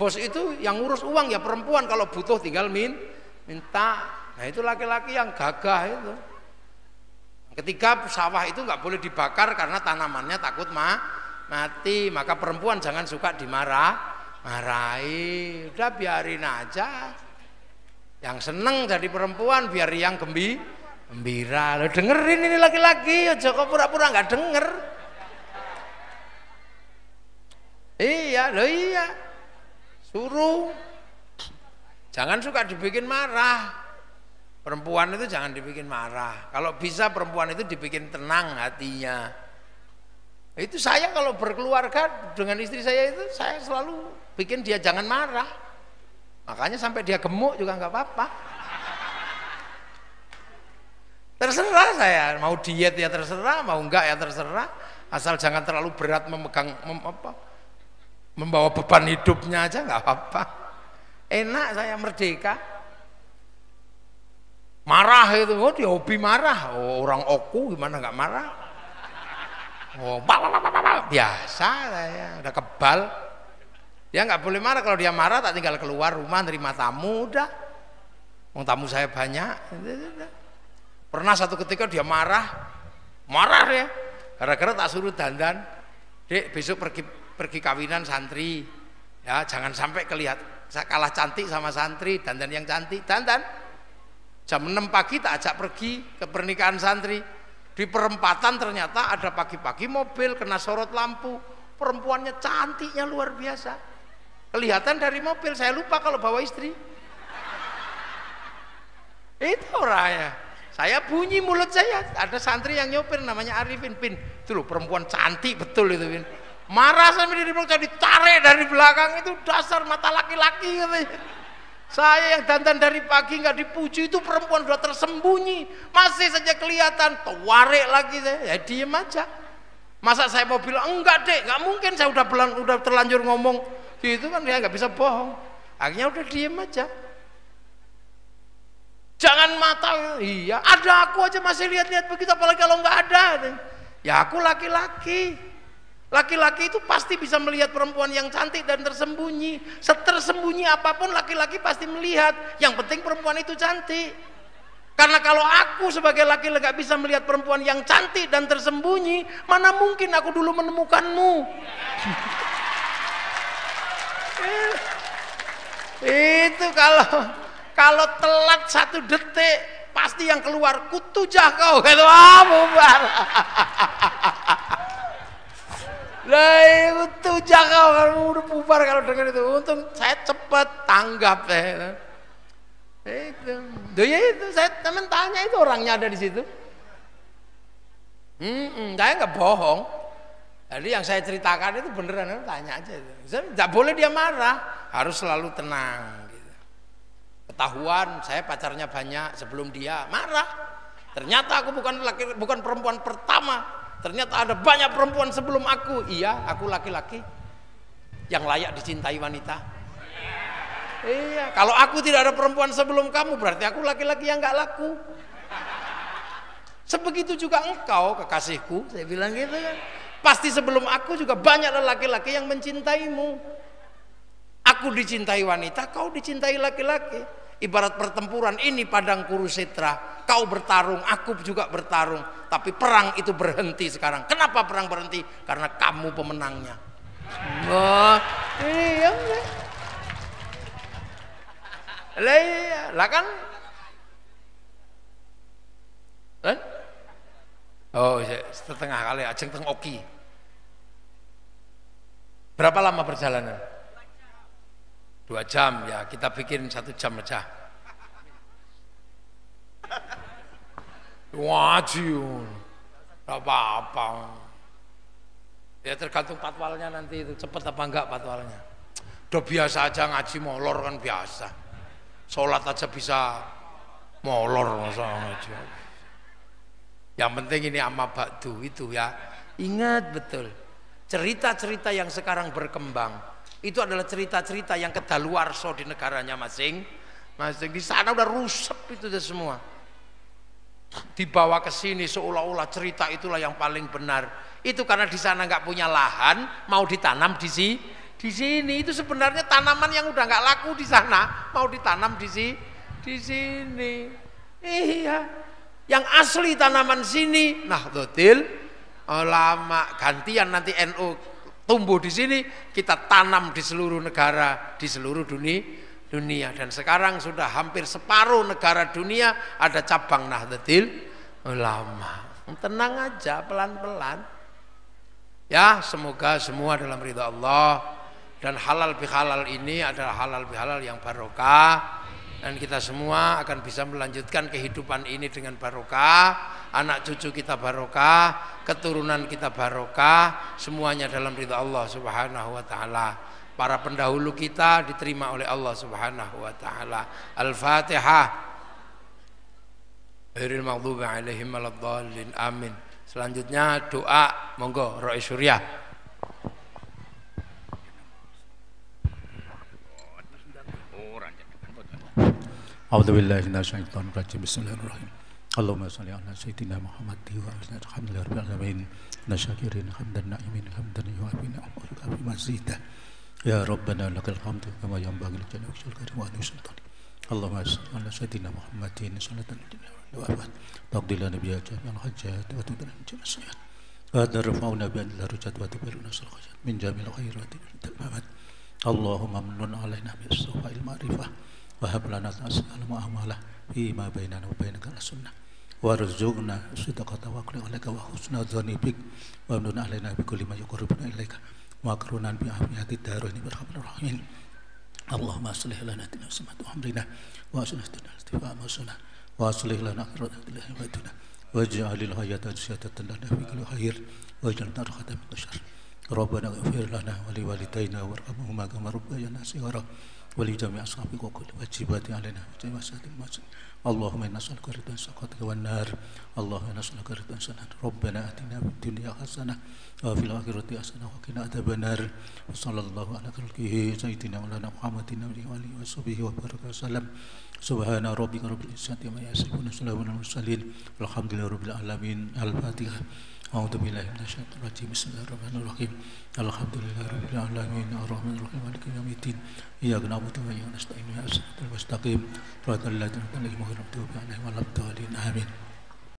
Bos itu yang ngurus uang ya perempuan, kalau butuh tinggal minta. Nah itu laki-laki yang gagah itu. Ketiga, sawah itu nggak boleh dibakar karena tanamannya takut mati. Maka perempuan jangan suka dimarahi. Udah biarin aja. Yang seneng jadi perempuan biar yang gembira. Lo dengerin ini laki-laki, aja kok pura-pura nggak denger. Iya. Suruh. Jangan suka dibikin marah. Perempuan itu jangan dibikin marah. Kalau bisa perempuan itu dibikin tenang hatinya. Itu saya kalau berkeluarga dengan istri saya itu, saya selalu bikin dia jangan marah. Makanya sampai dia gemuk juga nggak apa-apa. Terserah saya, mau diet ya terserah, mau enggak ya terserah. Asal jangan terlalu berat membawa beban hidupnya aja nggak apa-apa. Enak saya merdeka. Marah itu, dia hobi marah. Orang oku gimana nggak marah? Biasa saya, udah kebal. Dia nggak boleh marah. Kalau dia marah tak tinggal keluar rumah nerima tamu udah. Wong tamu saya banyak. Pernah satu ketika dia marah ya. Gara-gara tak suruh dandan. Dek besok pergi kawinan santri. Ya jangan sampai kalah cantik sama santri. Dandan yang cantik, dandan. Jam 6 pagi tak ajak pergi ke pernikahan santri. Di perempatan ternyata ada pagi-pagi mobil kena sorot lampu, perempuannya cantiknya luar biasa, kelihatan dari mobil. Saya lupa kalau bawa istri. Itu orangnya. Saya bunyi mulut saya. Ada santri yang nyopir namanya Arifin, Pin, itu loh perempuan cantik betul itu, Pin. Marah sampai di belakang, ditarik dari belakang, itu dasar mata laki-laki katanya. Saya yang dandan dari pagi nggak dipuji, itu perempuan sudah tersembunyi, masih saja kelihatan, tarik lagi saya, ya diem aja. Masa saya mau bilang enggak dek, nggak mungkin, saya udah terlanjur ngomong gitu kan, dia nggak bisa bohong. Akhirnya udah diem aja. Jangan mata, iya ada aku aja masih lihat-lihat begitu, apalagi kalau nggak ada. Ya aku laki-laki. Laki-laki itu pasti bisa melihat perempuan yang cantik dan tersembunyi. Setersembunyi apapun laki-laki pasti melihat. Yang penting perempuan itu cantik. Karena kalau aku sebagai laki-laki gak bisa melihat perempuan yang cantik dan tersembunyi, mana mungkin aku dulu menemukanmu. Itu kalau telat 1 detik pasti yang keluar kutujah kau, gitu. Bubar. Lah itu jangan udah bubar kalau dengar itu. Untung saya cepat tanggap itu. Ya itu saya teman tanya, itu orangnya ada di situ. Saya nggak bohong. Jadi yang saya ceritakan itu beneran, tanya aja. Nggak boleh dia marah, harus selalu tenang. Gitu. Ketahuan saya pacarnya banyak sebelum dia marah. Ternyata aku bukan perempuan pertama. Ternyata ada banyak perempuan sebelum aku. Iya, aku laki-laki yang layak dicintai wanita. Iya, kalau aku tidak ada perempuan sebelum kamu, berarti aku laki-laki yang gak laku. Sebegitu juga engkau, kekasihku, saya bilang gitu kan. Pasti sebelum aku juga banyak laki-laki yang mencintaimu. Aku dicintai wanita, kau dicintai laki-laki. Ibarat pertempuran ini padang Kurusetra, kau bertarung, aku juga bertarung, tapi perang itu berhenti sekarang. Kenapa perang berhenti? Karena kamu pemenangnya. Iya, lah kan? Oh, setengah kali ajeng teng oki. Berapa lama perjalanan? 2 jam ya, kita bikin 1 jam aja. Wajib, gak apa-apa. Ya tergantung patwalnya nanti itu cepet apa enggak patwalnya. Udah biasa aja ngaji molor kan biasa. Sholat aja bisa molor masa ngaji. Yang penting ini amma ba'du itu ya. Ingat betul. Cerita-cerita yang sekarang berkembang itu adalah cerita-cerita yang kedaluarsa di negaranya masing-masing. Di sana udah rusak itu semua. Dibawa ke sini seolah-olah cerita itulah yang paling benar. Itu karena di sana nggak punya lahan, mau ditanam di sini. Itu sebenarnya tanaman yang udah nggak laku di sana, mau ditanam di sini. Iya. Yang asli tanaman sini, Nahdlatul Ulama, gantian nanti NU tumbuh di sini, kita tanam di seluruh negara, di seluruh dunia. Dan sekarang sudah hampir separuh negara dunia ada cabang Nahdlatul Ulama. Tenang aja, pelan-pelan. Ya, semoga semua dalam ridha Allah, dan halal bihalal ini adalah halal bihalal yang barokah, dan kita semua akan bisa melanjutkan kehidupan ini dengan barokah. Anak cucu kita barokah, keturunan kita barokah, semuanya dalam ridha Allah Subhanahu wa taala. Para pendahulu kita diterima oleh Allah Subhanahu wa taala. Al-Fatihah. Ghairil maghdubi alaihim waladdallin. Amin. Selanjutnya doa, monggo Rois Surya. A'udzubillahi minasyaitonir rajim. Bismillahirrahmanirrahim. Allahumma shalli ala sayyidina Muhammad wa ala alihi wa sahbihi nasyakirin hamdan na'imin hamdan yu'afi ni'amahu wa yukafi mazidah. Ya Rabbana lakal hamdu kama yanbaghi li jalali wajhikal karim wa li sultanik. Allahumma shalli ala sayyidina Muhammadin salatan wa afat. Taqdila nabiyya jami'al hajjat wa tudana jami'as sayyi'at. Wa tarfa'una bi anil darajat wa tubiruna sal khayat min jami'il khairati wa mamat. Allahumma amnun alaina bis sawa'il ma'rifah wa hab lana tasal mu'amalah fi ma bainana wa bainaka as-sunnah. warzuqna sidqa tawakkul 'alaika wa husna dzanni bik wa amnun 'alaina bi kulli ma yuqarribuna ilaika wa akrunan bi afiyati darain barhamir rahimin. Allahumma aslih lana dinana wa amrina wa aslih lana istifama sunnah wa aslih lana akhiratina wa dunya waj'alil hayata ziyadatan lana fi kulli khair waj'alna rahatan min syarr. Rabbana ighfir lana wa li walidayna warhamhuma kama rabbayana shighara wa li jami'i ashabi wa kulli wajibati alaina wa jami'atil muslimin. Allahumma inna nas'aluka ridwan saqatika wan nar. Allahumma inna nas'aluka ridwan sanad. Rabbana atina fid dunya hasanah wa fil akhirati hasanah wa qina adzabannar. Wa sallallahu ala khalqihi sayyidina maulana Muhammadin wa alihi wa sahbihi wa baraka wasallam. Subhana rabbika rabbil izzati amma yasifun wa salamun alal mursalin. Alhamdulillahi rabbil alamin. Al-Fatihah. A'udzu billahi minasyaitonir rajim. Bismillahirrahmanirrahim. Alhamdulillahi rabbil alamin. Arrahmanir rahim. Maliki yaumiddin. Iyyaka na'budu wa iyyaka nasta'in. Ihdinas siratal mustaqim. Shiratal ladzina an'amta 'alaihim ghairil maghdubi 'alaihim waladdallin. Amin.